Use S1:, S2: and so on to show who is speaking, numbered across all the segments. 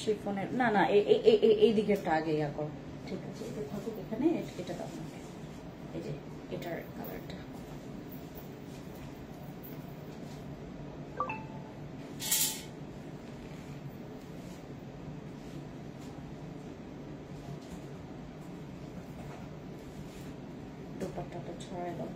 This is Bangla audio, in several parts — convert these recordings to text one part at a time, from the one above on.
S1: শিফনের না না এই দিকেরটা আগে ইয়া করো, ঠিক আছে? এটা থাকুক এখানে, এটা দাও আমাকে, এই যে এটার কালারটা। দোপাট্টাটা ছড়াই দাও।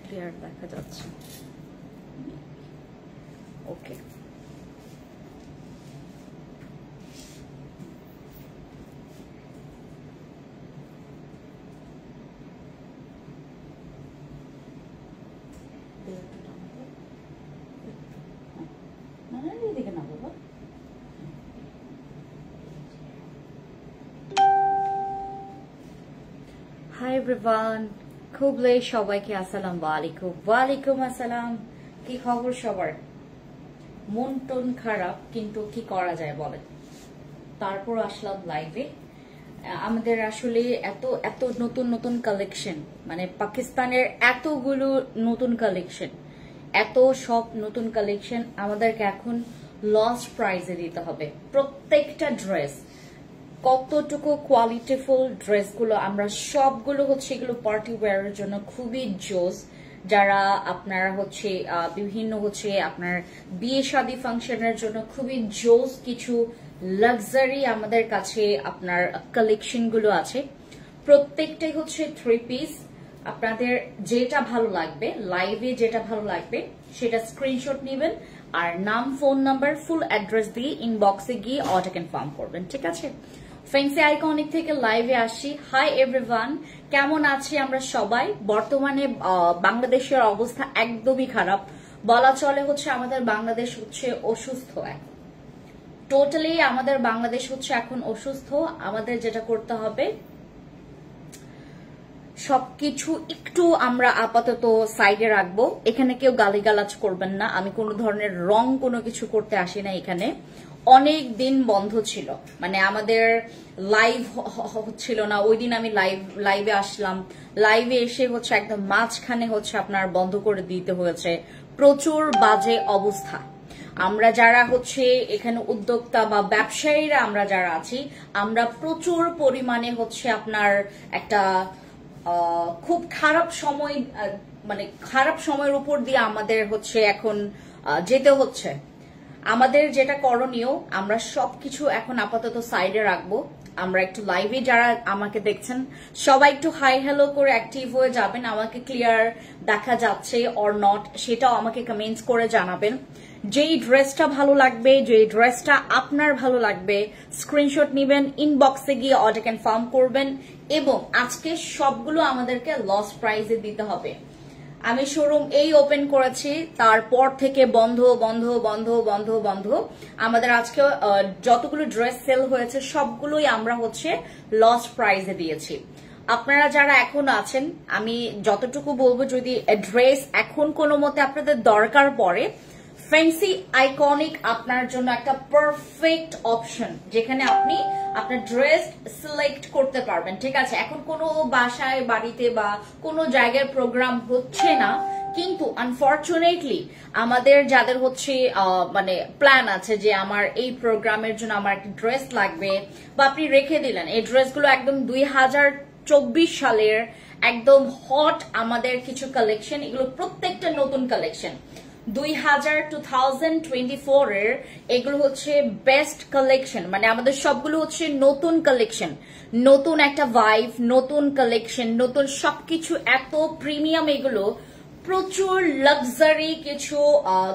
S1: ক্লিয়ার দেখা যাচ্ছে, ওকে। এদিকে না বাবা, হাই এভরিওয়ান, খুবলে সবাইকে আসসালামু আলাইকুম। ওয়ালাইকুম আসসালাম। কি খবর সবার? মন টন খারাপ, কিন্তু কি করা যায় বলেন। তারপর আসলাম লাইভে। আমাদের আসলে এত এত নতুন নতুন কালেকশন, মানে পাকিস্তানের এতগুলো নতুন কালেকশন, এত সব নতুন কালেকশন আমাদেরকে এখন লস প্রাইসে দিতে হবে। প্রত্যেকটা ড্রেস কতটুকু কোয়ালিটিফুল ড্রেসগুলো, আমরা সবগুলো হচ্ছে এগুলো পার্টি ওয়্যারের জন্য খুবই জোস। যারা আপনারা হচ্ছে বিভিন্ন হচ্ছে আপনার বিয়ে শাদী ফাংশনের জন্য খুবই জোস কিছু লাক্সারি আমাদের কাছে আপনার কালেকশন গুলো আছে। প্রত্যেকটাই হচ্ছে 3 পিস। আপনাদের যেটা ভালো লাগবে, লাইভে যেটা ভালো লাগবে সেটা স্ক্রিনশট নেবেন আর নাম, ফোন নাম্বার, ফুল অ্যাড্রেস দিয়ে ইনবক্সে গিয়ে অর্ডার কনফার্ম করবেন, ঠিক আছে? ফ্যান্সি আইকনিক থেকে লাইভে আসি। হাই এভরিওয়ান, কেমন আছি আমরা সবাই? বর্তমানে বাংলাদেশের অবস্থা একদমই খারাপ বলা চলে। হচ্ছে আমাদের বাংলাদেশ হচ্ছে অসুস্থ, এখন টোটালি আমাদের বাংলাদেশ হচ্ছে এখন অসুস্থ। আমাদের যেটা করতে হবে, সবকিছু একটু আমরা আপাতত সাইডে রাখবো। এখানে কেউ গালিগালাজ করবেন না, আমি কোনো ধরনের রং কোনো কিছু করতে আসি না। এখানে অনেক দিন বন্ধ ছিল, মানে আমাদের লাইভ হচ্ছিল না। ওই দিন আমি লাইভে আসলাম, লাইভে এসে হচ্ছে একদম মাঝখানে হচ্ছে আপনার বন্ধ করে দিতে হয়েছে। প্রচুর বাজে অবস্থা। আমরা যারা হচ্ছে এখানে উদ্যোক্তা বা ব্যবসায়ীরা আমরা যারা আছি, আমরা প্রচুর পরিমাণে হচ্ছে আপনার একটা খুব খারাপ সময়, মানে খারাপ সময়ের উপর দিয়ে আমাদের হচ্ছে এখন যেতে হচ্ছে। আমাদের যেটা করণীয়, আমরা সবকিছু এখন আপাতত সাইডে রাখবো। আমরা একটু লাইভে যারা আমাকে দেখছেন সবাই একটু হাই হ্যালো করে অ্যাক্টিভ হয়ে যাবেন। আমাকে ক্লিয়ার দেখা যাচ্ছে অর নট সেটাও আমাকে কমেন্টস করে জানাবেন। যেই ড্রেসটা ভালো লাগবে, যেই ড্রেসটা আপনার ভালো লাগবে, স্ক্রিনশট নেবেন, ইনবক্সে গিয়ে অর্ডার কনফার্ম করবেন। এবং আজকে সবগুলো আমাদেরকে লস প্রাইসে দিতে হবে। আমি শোরুম এই ওপেন করেছি, তারপর থেকে বন্ধ বন্ধ বন্ধ বন্ধ বন্ধ। আমাদের আজকে যতগুলো ড্রেস সেল হয়েছে সবগুলোই আমরা হচ্ছে লস প্রাইসে দিয়েছি। আপনারা যারা এখন আছেন, আমি যতটুকু বলবো, যদি ড্রেস এখন কোনো মতে আপনাদের দরকার পড়ে, ফ্যান্সি আইকনিক আপনার জন্য একটা পারফেক্ট অপশন, যেখানে আপনি আপনার ড্রেস সিলেক্ট করতে পারবেন, ঠিক আছে? এখন কোনো বাসায় বাড়িতে বা কোনো জায়গায় প্রোগ্রাম হচ্ছে না, কিন্তু আনফরচুনেটলি আমাদের যাদের হচ্ছে মানে প্ল্যান আছে যে আমার এই প্রোগ্রামের জন্য আমার একটা ড্রেস লাগবে, বা আপনি রেখে দিলেন এই ড্রেসগুলো একদম 2024 সালের একদম হট আমাদের কিছু কালেকশন, এগুলো প্রত্যেকটা নতুন কালেকশন। 2024 এর এগুলো হচ্ছে বেস্ট কালেকশন, মানে আমাদের সবগুলো হচ্ছে নতুন কালেকশন, নতুন একটা ভাইব, নতুন কালেকশন, নতুন সবকিছু, এত প্রিমিয়াম। এগুলো প্রচুর লাক্সারি কিছু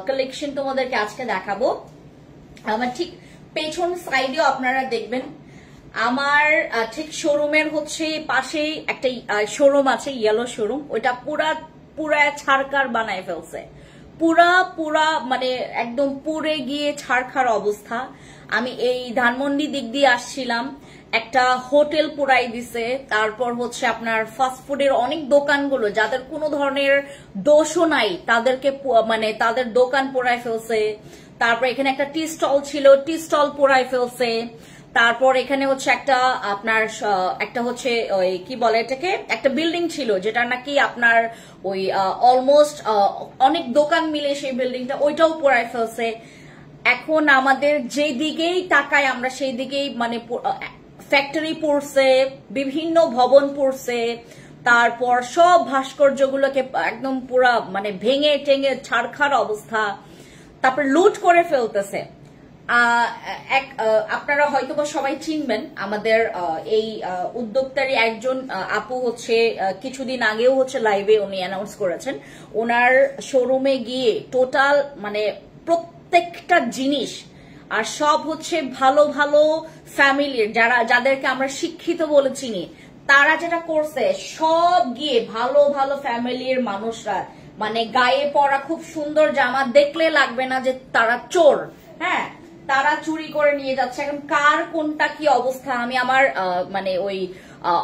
S1: কালেকশন তোমাদেরকে আজকে দেখাবো। আমার ঠিক পেছন সাইডেও আপনারা দেখবেন, আমার ঠিক শোরুমের হচ্ছে পাশেই একটা শোরুম আছে, ইয়েলো শোরুম, ওইটা পুরা ছাড়কার বানায় ফেলছে, পুরা মানে একদম পুড়ে গিয়ে ছাড়খার অবস্থা। আমি এই ধানমন্ডি দিক দিয়ে আসছিলাম, একটা হোটেল পোড়াই দিছে। তারপর হচ্ছে আপনার ফাস্টফুডের অনেক দোকানগুলো যাদের কোনো ধরনের দোষও নাই, তাদেরকে মানে তাদের দোকান পোড়ায় ফেলছে। তারপর এখানে একটা টি স্টল ছিল, টি স্টল পোড়ায় ফেলছে। তারপর এখানে হচ্ছে একটা আপনার একটা হচ্ছে ওই কি বলে এটাকে একটা বিল্ডিং ছিল যেটা নাকি আপনার ওই অলমোস্ট অনেক দোকান মিলে সেই বিল্ডিংটা ওইটাও পোড়ায় ফেলছে। এখন আমাদের যেদিকেই তাকায় আমরা সেই দিকেই মানে ফ্যাক্টরি পড়ছে, বিভিন্ন ভবন পড়ছে, তারপর সব ভাস্কর্যগুলোকে একদম পুরা মানে ভেঙে টেঙে ছাড়খাড় অবস্থা, তারপর লুট করে ফেলতেছে। আপনারা হয়তোবা সবাই চিনবেন আমাদের এই উদ্যোক্তারই একজন আপু হচ্ছে কিছুদিন আগেও হচ্ছে লাইভে উনি অ্যানাউন্স করেছেন ওনার শোরুমে গিয়ে টোটাল মানে প্রত্যেকটা জিনিস আর সব হচ্ছে ভালো ভালো ফ্যামিলির যাদেরকে আমরা শিক্ষিত বলে চিনি তারা যেটা করছে সব গিয়ে ভালো ভালো ফ্যামিলির মানুষরা মানে গায়ে পরা খুব সুন্দর জামা দেখলে লাগবে না যে তারা চোর, হ্যাঁ তারা চুরি করে নিয়ে যাচ্ছে। এখন কার কোনটা কি অবস্থা আমি আমার মানে ওই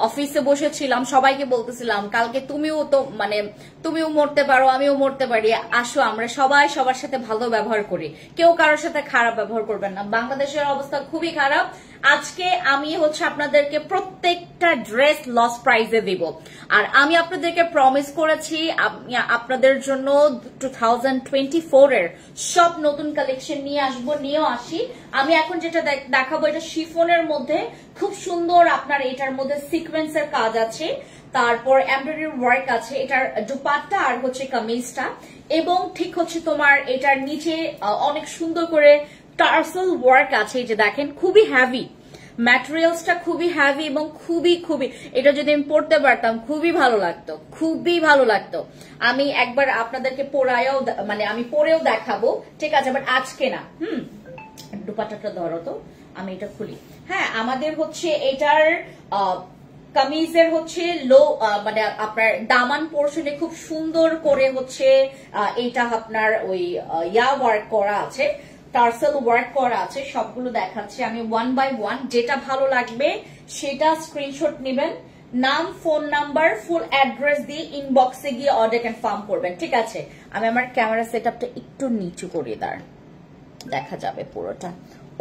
S1: অফিসে বসেছিলাম সবাইকে বলতেছিলাম কালকে তুমিও মরতে পারো আমিও মরতে পারি, আসো আমরা সবাই সবার সাথে ভালো ব্যবহার করি, কেউ কারোর সাথে খারাপ ব্যবহার করবেন না। বাংলাদেশের অবস্থা খুবই খারাপ। আজকে আমি হচ্ছে আপনাদেরকে প্রত্যেকটা ড্রেস লস প্রাইসে দিব আর আমি আপনাদেরকে প্রমিস করেছি আপনাদের জন্য 2024 এর সব নতুন কালেকশন নিয়েও আসি। আমি এখন যেটা দেখাবো এটা শিফনের মধ্যে খুব সুন্দর আপনার এটার মধ্যে সিকোয়েন্সের কাজ আছে, তারপর এমব্রয়ডারি ওয়ার্ক আছে, এটার দুপাট্টা আর হচ্ছে কামিজটা এবং ঠিক হচ্ছে তোমার এটার নিচে অনেক সুন্দর করে টার্সেল ওয়ার্ক আছে। এই যে দেখেন খুবই হ্যাভি ম্যাটেরিয়ালসটা, খুবই হ্যাভি এবং খুবই খুবই এটা যদি আমি পড়তে পারতাম খুবই ভালো লাগতো, খুবই ভালো লাগতো। আমি একবার আপনাদেরকে পরায়ও মানে আমি পরেও দেখাবো, ঠিক আছে, বাট আজকে না। দুপাট্টাটা ধরো তো, আমি এটা খুলি। হ্যাঁ আমাদের হচ্ছে এটার কামিজের হচ্ছে মানে আপনার দামান পোর্শনে খুব সুন্দর করে হচ্ছে এটা আপনার ওই ওয়ার্ক করা আছে, টার্সেল ওয়ার্ক করা আছে। সবগুলো দেখাচ্ছি আমি ওয়ান বাই ওয়ান, যেটা ভালো লাগবে সেটা স্ক্রিনশট নেবেন, নাম ফোন নাম্বার ফুল অ্যাড্রেস দিয়ে ইনবক্সে গিয়ে অর্ডার কনফার্ম করবেন, ঠিক আছে। আমি আমার ক্যামেরা সেটআপটা একটু নিচু করে দেখা যাবে পুরোটা।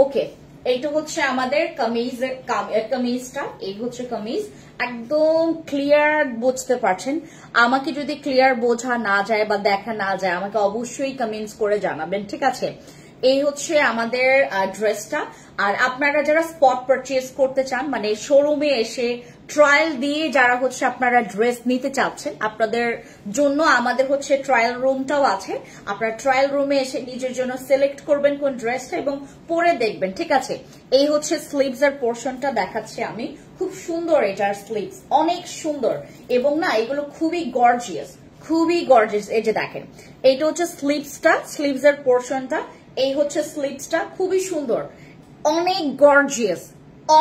S1: ওকে, এইটা হচ্ছে আমাদের কামিজটা, এই হচ্ছে কামিজ, একদম ক্লিয়ার বুঝতে পারছেন। আমাকে যদি ক্লিয়ার বোঝা না যায় বা দেখা না যায় আমাকে অবশ্যই কমেন্টস করে জানাবেন, ঠিক আছে। এই হচ্ছে আমাদের ড্রেসটা। আর আপনারা যারা স্পট পারচেজ করতে চান মানে শোরুমে এসে ট্রায়াল দিয়ে যারা হচ্ছে আপনারা ড্রেস নিতে চাচ্ছেন আপনাদের জন্য আমাদের হচ্ছে ট্রায়াল রুমটাও আছে। আপনারা ট্রায়াল রুমে এসে নিজের জন্য সিলেক্ট করবেন কোন ড্রেসটা এবং পরে দেখবেন, ঠিক আছে। এই হচ্ছে স্লিভস এর পোর্শনটা দেখাচ্ছি আমি, খুব সুন্দর এটার স্লিভস, অনেক সুন্দর এবং না এগুলো খুবই গর্জিয়াস, খুবই গর্জিয়াস। এই যে দেখেন এইটা হচ্ছে স্লিভসটা, স্লিভস এর পোর্শনটা, এই হচ্ছে স্লিভসটা, খুবই সুন্দর, অনেক গর্জিয়াস,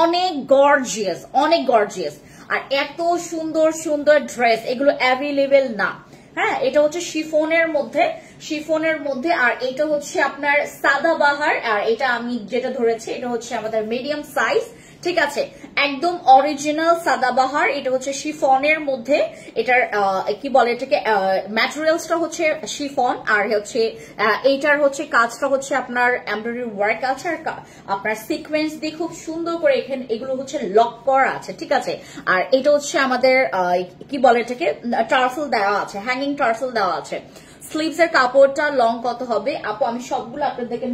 S1: অনেক গর্জিয়াস, অনেক গর্জিয়াস। আর এত সুন্দর সুন্দর ড্রেস এগুলো অ্যাভেলেবেল না, হ্যাঁ। এটা হচ্ছে শিফনের মধ্যে আর এটা হচ্ছে আপনার সাদাবাহার, আর এটা আমি যেটা ধরেছি এটা হচ্ছে আমাদের মিডিয়াম সাইজ, ঠিক আছে, একদম অরিজিনাল সাদাবাহার। এটা হচ্ছে শিফনের মধ্যে, এটার কি বলে এটাকে ম্যাটেরিয়ালসটা হচ্ছে শিফন আর হচ্ছে এইটার হচ্ছে কাজটা হচ্ছে আপনার এমব্রয়ডারি ওয়ার্ক আছে আর আপনার সিকোয়েন্স দিয়ে খুব সুন্দর করে এখানে এগুলো হচ্ছে লক করা আছে, ঠিক আছে। আর এটা হচ্ছে আমাদের কি বলে এটাকে টার্সেল দেওয়া আছে, হ্যাঙ্গিং টার্সেল দেওয়া আছে। স্লিভস এর কাপড়টা লং কত হবে আপু আমি সবগুলো আপনাদেরকে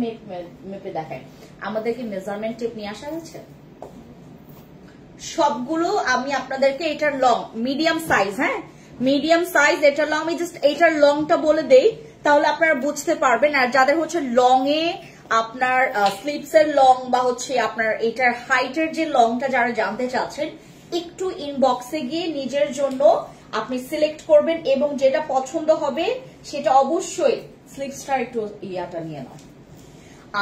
S1: মেপে দেখাই। আমাদেরকে মেজারমেন্ট টেপ নিয়ে আসা হয়েছে সবগুলো, আমি আপনাদেরকে এটার লং মিডিয়াম সাইজ, হ্যাঁ মিডিয়াম সাইজ এটার লং, আমি জাস্ট এটার লংটা বলে দেই তাহলে আপনারা বুঝতে পারবেন। আর যাদের হচ্ছে লং এ আপনার স্লিভস এর লং বা হচ্ছে আপনার এটার হাইটের যে লংটা যারা জানতে চাচ্ছেন একটু ইনবক্সে গিয়ে নিজের জন্য আপনি সিলেক্ট করবেন এবং যেটা পছন্দ হবে সেটা অবশ্যই স্লিভসটার একটু ইয়াটা নিয়ে নাও।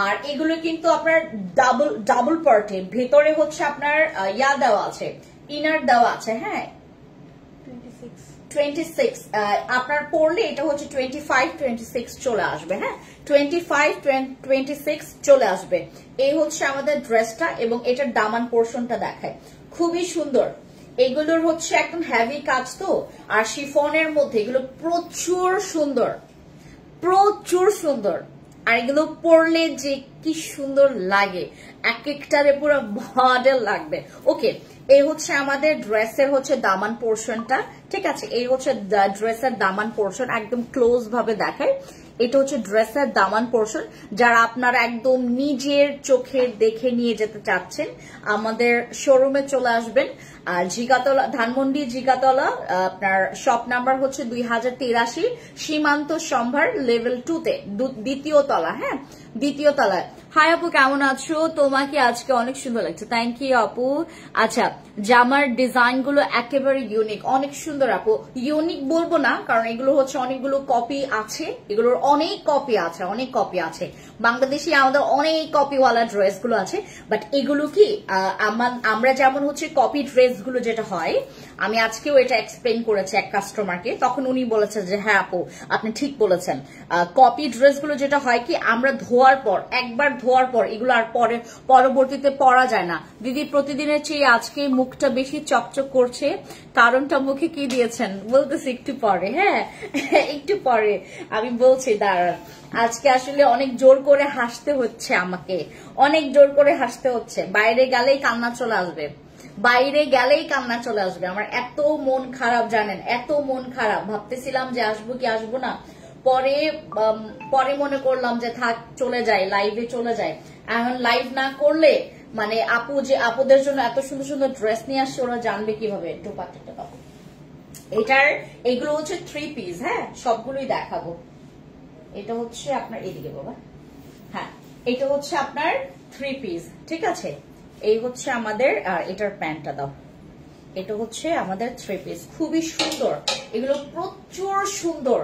S1: আর এগুলো কিন্তু আপনার ডাবল পার্টে, ভেতরে হচ্ছে আপনার দেওয়া আছে, ইনার দেওয়া আছে, হ্যাঁ 26 আপনার পরলে এটা হচ্ছে 25-26 চলে আসবে, হ্যাঁ 25-26 চলে আসবে। এই হচ্ছে আমাদের ড্রেসটা এবং এটার দামান পোর্শনটা দেখায়, খুবই সুন্দর। এগুলোর হচ্ছে একদম হ্যাভি কাজ তো, আর শিফনের মধ্যে এগুলো প্রচুর সুন্দর, প্রচুর সুন্দর, আর এগুলো পরলে যে কি সুন্দর লাগে, এক একটারে পুরো মডেল লাগবে। ওকে, এই হচ্ছে আমাদের ড্রেসের হচ্ছে দামান পোর্শনটা, ঠিক আছে? এই হচ্ছে ড্রেসের দামান পোর্শন, একদম ক্লোজ ভাবে দেখায়। এটা হচ্ছে ড্রেসের দামান পোর্শন। যারা আপনারা একদম নিজের চোখে দেখে নিয়ে যেতে চাচ্ছেন, আমাদের শোরুমে চলে আসবেন। জিগাতলা, ধানমন্ডি জিগাতলা, আপনার শপ নাম্বার হচ্ছে 2083, সীমান্ত সম্ভার লেভেল 2 তে, দ্বিতীয় তলা। হ্যাঁ, দ্বিতীয় তলায়। হাই আপু, কেমন আছো? তোমাকে আজকে অনেক সুন্দর লাগছে, থ্যাংক ইউ আপু। আচ্ছা, জামার ডিজাইন গুলো একেবারে ইউনিক, অনেক সুন্দর আপু। ইউনিক বলবো না, কারণ এগুলো হচ্ছে অনেকগুলো কপি আছে, এগুলোর অনেক কপি আছে, অনেক কপি আছে। বাংলাদেশি আমাদের অনেক কপিওয়ালা ড্রেস গুলো আছে, বাট এগুলো কি আমরা যেমন হচ্ছে কপি ড্রেস গুলো যেটা হয়, আমি আজকেও এটা এক্সপ্লেন করেছি এক কাস্টমারকে, তখন উনি বলেছেন যে হ্যাঁ আপু আপনি ঠিক বলেছেন, কপি ড্রেস গুলো যেটা হয় কি, আমরা ধোয়ার পর, একবার ধোয়ার পর এগুলো আর পরবর্তীতে পরা যায় না। দিদি প্রতিদিনের চেয়ে আজকে মুখটা বেশি চকচক করছে, কারণটা মুখে কি দিয়েছেন বলতেছি একটু পরে। হ্যাঁ, একটু পরে আমি বলছি, দাঁড়ান। আজকে আসলে অনেক জোর করে হাসতে হচ্ছে, আমাকে অনেক জোর করে হাসতে হচ্ছে। বাইরে গেলেই কান্না চলে আসবে, বাইরে গেলেই কান্না চলে আসবে। আমার এত মন খারাপ জানেন, এত মন খারাপ। ভাবতেছিলাম যে আসবো কি আসবো না, পরে মনে করলাম যে থাক, চলে যায়, লাইভে চলে যায়। এখন লাইভ না করলে মানে আপুদের জন্য এত সুন্দর সুন্দর ড্রেস নিয়ে আসছে, ওরা জানবে কিভাবে। একটু পাঠিয়ে পাবো এটার, এগুলো হচ্ছে 3 পিস। হ্যাঁ, সবগুলোই দেখাবো। এটা হচ্ছে আপনার এদিকে বাবা, হ্যাঁ, এটা হচ্ছে আপনার 3 পিস, ঠিক আছে? এই হচ্ছে আমাদের, আর এটার প্যান্টটা দাও। এটা হচ্ছে আমাদের 3 পিস, খুবই সুন্দর, এগুলো প্রচুর সুন্দর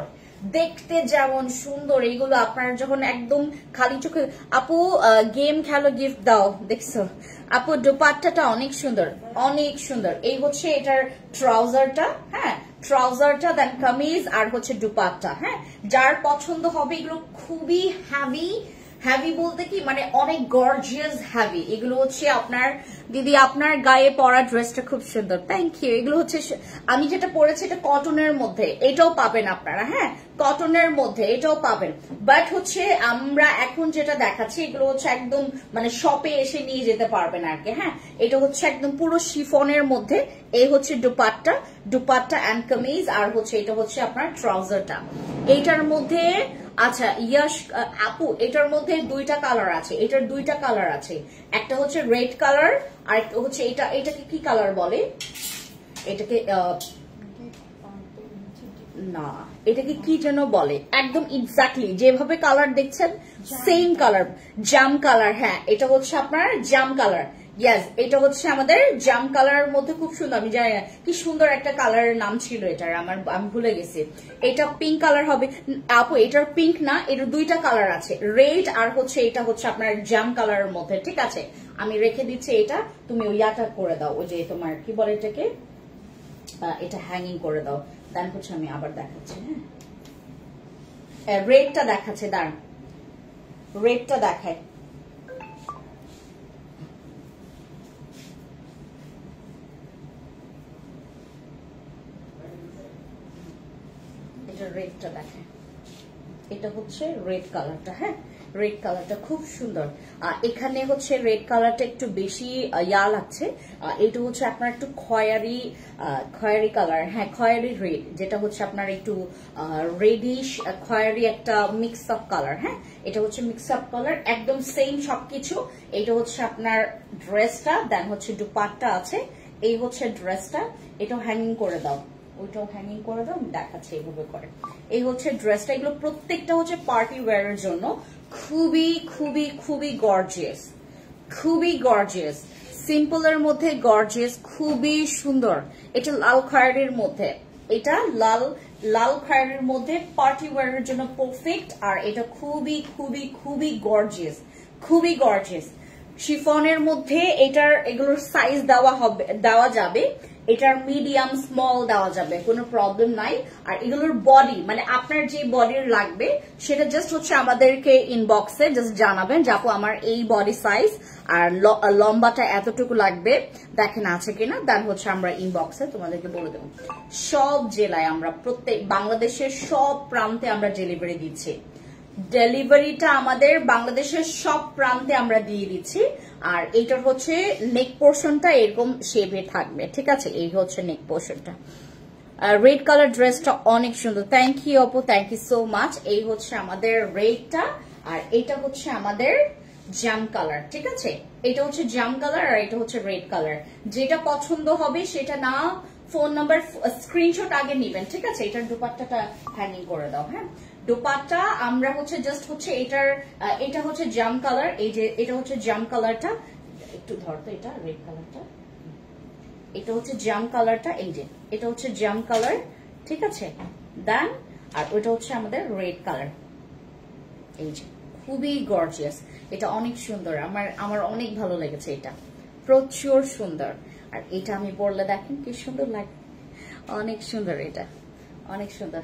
S1: দেখতে, যেমন সুন্দর এগুলো। আপনার যখন একদম খালি চোখে, আপু গেম খেলো, গিফট দাও, দেখছো আপু? দোপাট্টাটা অনেক সুন্দর, অনেক সুন্দর। এই হচ্ছে এটার ট্রাউজারটা, হ্যাঁ, ট্রাউজারটা, দেন কামিজ, আর হচ্ছে দুপাট্টা। হ্যাঁ, যার পছন্দ হবে, এগুলো খুবই হ্যাভি। হ্যাভি বলতে কি মানে অনেক গর্জিয়াস হ্যাভি। এগুলো হচ্ছে আপনার দিদি, আপনার গায়ে পরা ড্রেসটা খুব সুন্দর, থ্যাংক ইউ। এগুলো হচ্ছে আমি যেটা পরেছি এটা কটনের মধ্যে, এটাও পাবেন আপনারা। হ্যাঁ, কটনের মধ্যে এটাও পাবেন, বাট হচ্ছে আমরা এখন যেটা দেখাচ্ছি এগুলো হচ্ছে একদম মানে শপে এসে নিয়ে যেতে পারবেন আর কি। হ্যাঁ, এটা হচ্ছে একদম পুরো শিফনের মধ্যে। এই হচ্ছে দুপাট্টা অ্যান্ড কামিজ, আর হচ্ছে এটা হচ্ছে আপনার ট্রাউজারটা। এইটার মধ্যে আচ্ছা ইয়াশ আপু, এটার মধ্যে 2টা কালার আছে, এটার 2টা কালার আছে। একটা হচ্ছে রেড কালার, আর একটা হচ্ছে এটাকে কি কালার বলে, এটাকে না, এটাকে কি যেন বলে, একদম এক্স্যাক্টলি যেভাবে কালার দেখছেন সেম কালার, জাম কালার। হ্যাঁ, এটা হচ্ছে আপনার জাম কালার। ইয়েস, এটা হচ্ছে আমাদের জাম কালারের মধ্যে, খুব সুন্দর। আমি জানি না কি সুন্দর একটা কালারের নাম ছিল এটার, আমি ভুলে গেছি। এটা পিঙ্ক কালার হবে আপু, এটার পিঙ্ক না, এটার 2টা কালার আছে, রেড আর হচ্ছে এটা হচ্ছে আপনার জাম কালারের মধ্যে, ঠিক আছে? আমি রেখে দিচ্ছি এটা, তুমি ওইটা করে দাও, ওই যে তোমার কি বলে এটাকে, এটা হ্যাঙ্গিং করে দাও। দেন হচ্ছে আমি আবার দেখাচ্ছি। হ্যাঁ, রেডটা দেখাচ্ছে, দাঁড়ান, রেডটা দেখায়। এটা রেডটা দেখায়, এটা হচ্ছে রেড কালারটা। হ্যাঁ, রেড কালারটা খুব সুন্দর। এখানে হচ্ছে রেড কালারটা একটু বেশি ইয়া লাগছে, এটা হচ্ছে আপনার একটু খয়েরি কালার। হ্যাঁ, খয়েরি রেড, যেটা হচ্ছে আপনার একটু রেডিশ খয়েরি একটা মিক্স আপ কালার। হ্যাঁ, এটা হচ্ছে মিক্স আপ কালার, একদম সেম সবকিছু। এটা হচ্ছে আপনার ড্রেসটা, দেন হচ্ছে দুপাট্টা আছে। এই হচ্ছে ড্রেসটা, এটাও হ্যাঙ্গিং করে দাও, ওইটাও হ্যাঙ্গিং করে দাও, দেখাচ্ছে এইভাবে করে। এই হচ্ছে ড্রেসটা, এগুলো প্রত্যেকটা হচ্ছে পার্টি ওয়্যারের জন্য খুবই খুবই খুবই গর্জিয়াস, খুবই গর্জিয়াস, সিম্পলের মধ্যে গর্জিয়াস, খুবই সুন্দর। এটা লাল খয়েরির মধ্যে, এটা লাল খয়েরির মধ্যে পার্টি ওয়্যারের জন্য পারফেক্ট। আর এটা খুবই খুবই খুবই গর্জিয়াস, খুবই গর্জিয়াস। শিফনের মধ্যে এগুলোর সাইজ দেওয়া যাবে, এটার মিডিয়াম স্মল দেওয়া যাবে, কোনো প্রবলেম নাই। আর এগুলোর বডি মানে আপনার যে বডির লাগবে সেটা জাস্ট হচ্ছে আমাদেরকে ইনবক্সে জাস্ট জানাবেন যে আপু আমার এই বডি সাইজ আর লম্বাটা এতটুকু লাগবে, দেখেন আছে কিনা, দেন হচ্ছে আমরা ইনবক্সে তোমাদেরকে বলে দেবো। সব জেলায় আমরা বাংলাদেশের সব প্রান্তে আমরা ডেলিভারি দিচ্ছি, ডেলিভারিটা আমাদের বাংলাদেশের সব প্রান্তে আমরা দিয়ে দিচ্ছি। আর এইটার হচ্ছে নেক পোর্শনটা এরকম শেপে থাকবে, ঠিক আছে? এই হচ্ছে নেক পোর্শনটা। রেড কালার ড্রেসটা অনেক সুন্দর। থ্যাংক ইউ আপু, থ্যাংক ইউ সো মাচ। এই হচ্ছে আমাদের রেডটা, আর এটা হচ্ছে আমাদের জাম কালার, ঠিক আছে? এটা হচ্ছে জাম কালার আর এটা হচ্ছে রেড কালার। যেটা পছন্দ হবে সেটা না ফোন নাম্বার স্ক্রিনশট আগে নিবেন, ঠিক আছে? এটার দুপাট্টাটা হ্যাঙ্গিং করে দাও। হ্যাঁ, দুপাট্টা আমরা হচ্ছে জাস্ট হচ্ছে এটা হচ্ছে জাম কালার। এই যে এটা হচ্ছে জাম কালারটা, একটু ধরতো, এটা রেড কালারটা, এটা হচ্ছে জাম কালারটা। এই যে এটা হচ্ছে জাম কালার, ঠিক আছে? দেন আর ওইটা হচ্ছে আমাদের রেড কালার। এই যে খুবই গর্জিয়াস, এটা অনেক সুন্দর, আমার অনেক ভালো লেগেছে, এটা প্রচুর সুন্দর। আর এটা আমি পরলে দেখেন কি সুন্দর লাগে, অনেক সুন্দর, এটা অনেক সুন্দর।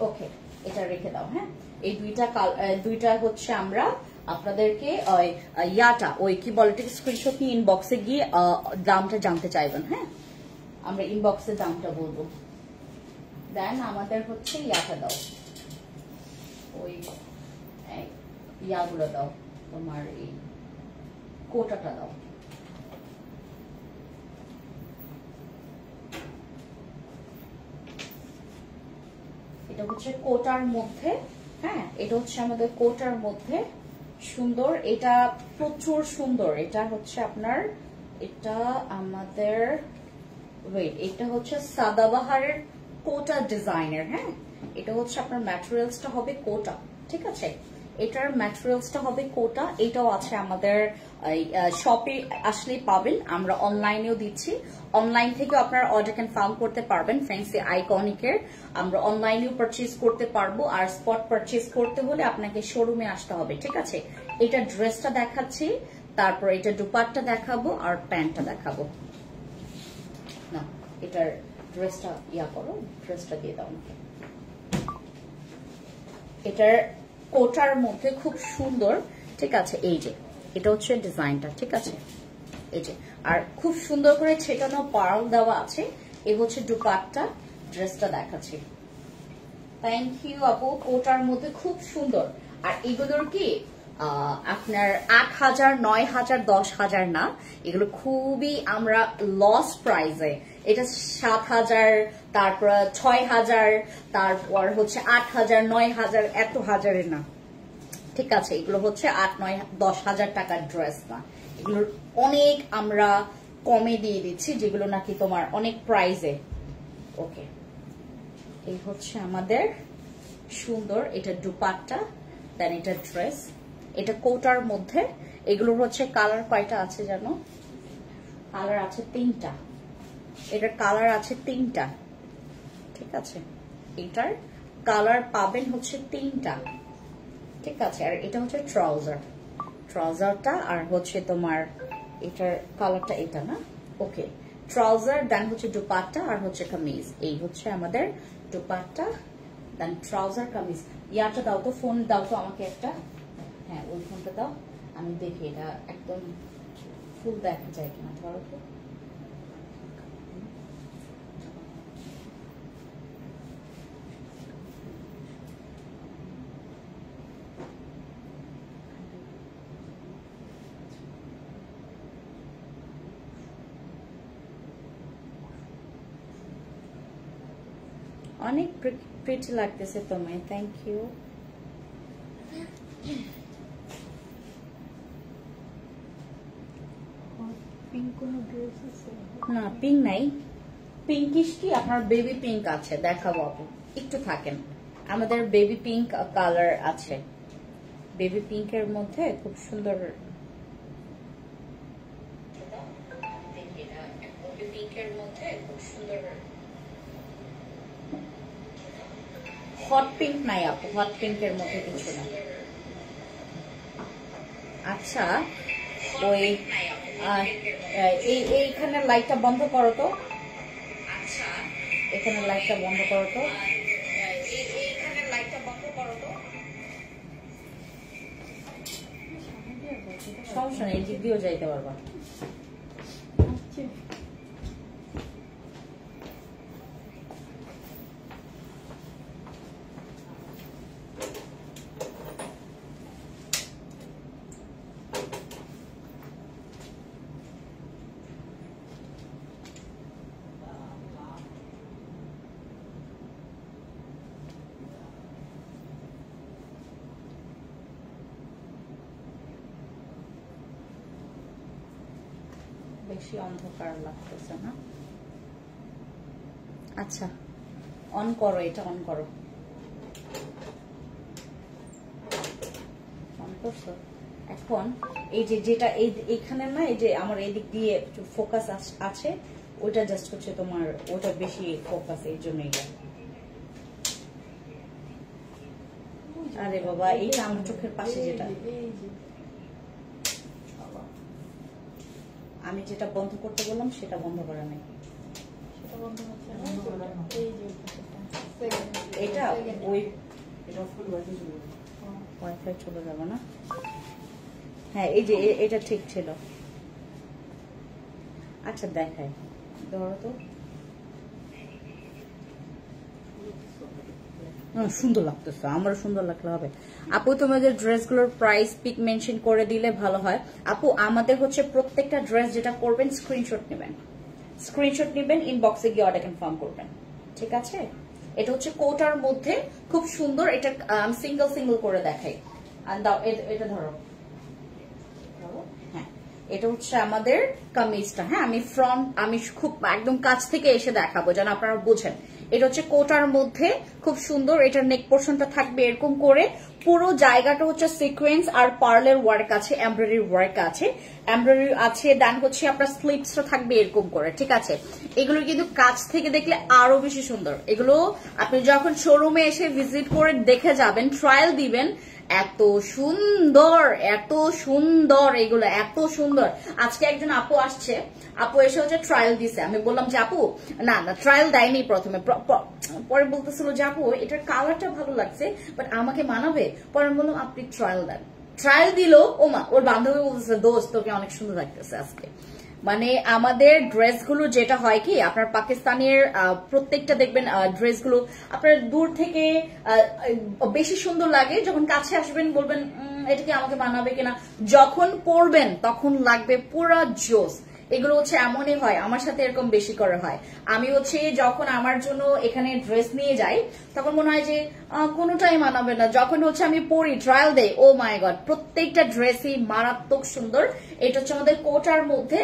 S1: ওকে, এটা রেখে দাও। হ্যাঁ, এই দুইটা হচ্ছে আমরা আপনাদেরকে ইয়াটা ওই কি বলে স্ক্রিনশট নিয়ে ইনবক্সে গিয়ে দামটা জানতে চাইবেন। হ্যাঁ, আমরা ইনবক্সে দামটা বলবো। দেন আমাদের হচ্ছে ইয়াটা দাও, ওই ইয়াগুলো দাও, তোমার এই কোটাটা দাও। এটা হচ্ছে কোটার মধ্যে, হ্যাঁ এটা হচ্ছে আমাদের কোটার মধ্যে সুন্দর, এটা প্রচুর সুন্দর। এটা হচ্ছে আপনার, এটা আমাদের এটা হচ্ছে সাদাবাহারের কোটা ডিজাইনের। হ্যাঁ, এটা হচ্ছে আপনার ম্যাটেরিয়ালসটা হবে কোটা, ঠিক আছে? এটার ম্যাটেরিয়ালসটা হবে কোটা। এটাও আছে আমাদের শপে আসলেই পাবেন, আমরা অনলাইনেও দিচ্ছি। অনলাইন থেকে আপনারা অর্ডার কনফার্ম করতে পারবেন ফ্যান্সি আইকনিকের, আমরা অনলাইনেও পারচেজ করতে পারবো। আর স্পট পারচেজ করতে হলে আপনাকে শোরুমে আসতে হবে, ঠিক আছে? এটা ড্রেসটা দেখাচ্ছি, তারপর এটা দুপাট্টা দেখাবো আর প্যান্টটা দেখাবো। না, এটার ড্রেসটা ইয়া করো, ড্রেসটা দিয়ে দাও। এটার কোটার মধ্যে খুব সুন্দর, ঠিক আছে? এই যে এটা হচ্ছে ডিজাইনটা, ঠিক আছে? এই যে আর খুব সুন্দর করে ছেটানো পার্ল দেওয়া আছে। এই হচ্ছে দুপাট্টা, ড্রেসটা দেখাচ্ছি। থ্যাংক ইউ আপু, কোটার মধ্যে খুব সুন্দর। আর এগুলোর কি আপনার ৮,০০০, ৯,০০০, ১০,০০০ না, এগুলো খুবই আমরা লস প্রাইসে। এটা ৭,০০০, তারপর ৬,০০০, তারপর হচ্ছে ৮,০০০, ৯,০০০, এত হাজারের না, ঠিক আছে? এগুলো হচ্ছে ৮, ৯, ১০,০০০ টাকার ড্রেস না, এগুলোর অনেক আমরা কমে দিয়ে দিচ্ছি, যেগুলো নাকি তোমার অনেক প্রাইসে। ওকে, এই হচ্ছে আমাদের সুন্দর, এটা দুপাট্টা, দেন এটা ড্রেস, এটা কোটার মধ্যে। এগুলোর হচ্ছে কালার কয়টা আছে জানো? কালার আছে 3টা, এটার কালার আছে 3টা, ঠিক আছে? এটার কালার পাবেন হচ্ছে 3টা, ঠিক আছে? আর এটা হচ্ছে ট্রাউজারটা, আর হচ্ছে তোমার এটার কালারটা এটা না। ওকে, ট্রাউজার, দেন হচ্ছে দুপাট্টা, আর হচ্ছে কামিজ। এই হচ্ছে আমাদের দুপাট্টা, দেন ট্রাউজার, কামিজ। ইয়াটা দাও তো, ফোন দাও তো আমাকে একটা। হ্যাঁ, ওই ফোনটা দাও, আমি দেখি এটা একদম ফুল দেখা যায় কিনা। ধরো তো, অনেক প্রিটি লাগতেছে তোমায়, থ্যাংক ইউ। না, পিঙ্ক নাই। পিঙ্কিশ কি আপনার বেবি পিঙ্ক আছে, দেখাবো আপু, একটু থাকেন। আমাদের বেবি পিঙ্ক কালার আছে, বেবি পিঙ্কের মধ্যে খুব সুন্দর, পিঙ্কের মধ্যে খুব সুন্দর। হট পিঙ্ক নাই আপু, হট পিঙ্কের মধ্যে কিছু না। আচ্ছা, ওই এইখানে লাইটটা বন্ধ করো তো। আচ্ছা, এখানে লাইটটা বন্ধ করো তো, এইখানে লাইটটা বন্ধ করো তো। সমস্যা নেই, এদিক দিয়েও যাইতে পারবা। বেশি অন্ধকার লাগতেছে না। আচ্ছা অন করো, এটা অন করো। অন করছো? এখন এই যে যেটা এইখানে না, এই যে আমার এদিক দিয়ে ফোকাস আছে, ওটা জাস্ট হচ্ছে তোমার ওটা বেশি ফোকাস, এই জন্য এটা। আরে বাবা, এইটা আমার চোখের পাশে যেটা, আমি যেটা বন্ধ করতে বললাম সেটা বন্ধ করা নাই। এটা ওই ওয়াইফাই চলে যাবে না? হ্যাঁ এই যে এটা ঠিক ছিল। আচ্ছা দেখাই, ধরো তো। সুন্দর লাগতেছে, আমারও সুন্দর লাগলে হবে। আপু তোমাদের ড্রেসগুলোর প্রাইস পিক মেনশন করে দিলে ভালো হয়। আপু আমাদের হচ্ছে প্রত্যেকটা ড্রেস যেটা করবেন স্ক্রিনশট নেবেন, স্ক্রিনশট নেবেন, ইনবক্সে গিয়ে অর্ডার কনফার্ম করবেন, ঠিক আছে? এটা হচ্ছে কোটার মধ্যে খুব সুন্দর, এটা সিঙ্গেল সিঙ্গেল করে দেখাই। আর দাও এটা ধরো, হ্যাঁ এটা হচ্ছে আমাদের কামিজটা। হ্যাঁ আমি খুব একদম কাছ থেকে এসে দেখাবো যেন আপনারা বুঝেন। এটা হচ্ছে কোটার মধ্যে খুব সুন্দর, এটার নেক পোর্শনটা থাকবে এরকম করে, পুরো জায়গাটা হচ্ছে সিকোয়েন্স আর পার্লের ওয়ার্ক আছে, এমব্রয়ডারি ওয়ার্ক আছে, এমব্রয়ডারি আছে। দেন হচ্ছে আপনার স্লিপসটা থাকবে এরকম করে, ঠিক আছে? এগুলো কিন্তু কাছ থেকে দেখলে আরো বেশি সুন্দর। এগুলো আপনি যখন শোরুমে এসে ভিজিট করে দেখে যাবেন, ট্রায়াল দিবেন, এত সুন্দর, এত সুন্দর, এগুলো এত সুন্দর। আজকে একজন আপু আসছে, আপু এসে হচ্ছে ট্রায়াল দিছে। আমি বললাম যে আপু, না না ট্রায়াল দেয়নি প্রথমে, পরে বলতেছিল যে আপু এটার কালারটা ভালো লাগছে বাট আমাকে মানাবে। পরে বললাম আপনি ট্রায়াল দেন। ট্রায়াল দিল, ওমা ওর বান্ধবী বলতেছে দোস্ত তোকে অনেক সুন্দর লাগতেছে আজকে। মানে আমাদের ড্রেসগুলো যেটা হয় কি, আপনার পাকিস্তানের প্রত্যেকটা দেখবেন ড্রেসগুলো আপনার দূর থেকে বেশি সুন্দর লাগে, যখন কাছে আসবেন বলবেন এটা কি আমাকে মানাবে কিনা, যখন পরবেন তখন লাগবে পুরা জোস। এগুলো হচ্ছে এমনই হয়, আমার সাথে এরকম বেশি করে হয়। আমি হচ্ছে যখন আমার জন্য এখানে ড্রেস নিয়ে যাই তখন মনে হয় যে কোনোটাই মানাবে না, যখন হচ্ছে আমি পরি ট্রায়াল দেই, ও মাই গড প্রত্যেকটা ড্রেসই মারাত্মক সুন্দর। এটা হচ্ছে আমাদের কোটার মধ্যে,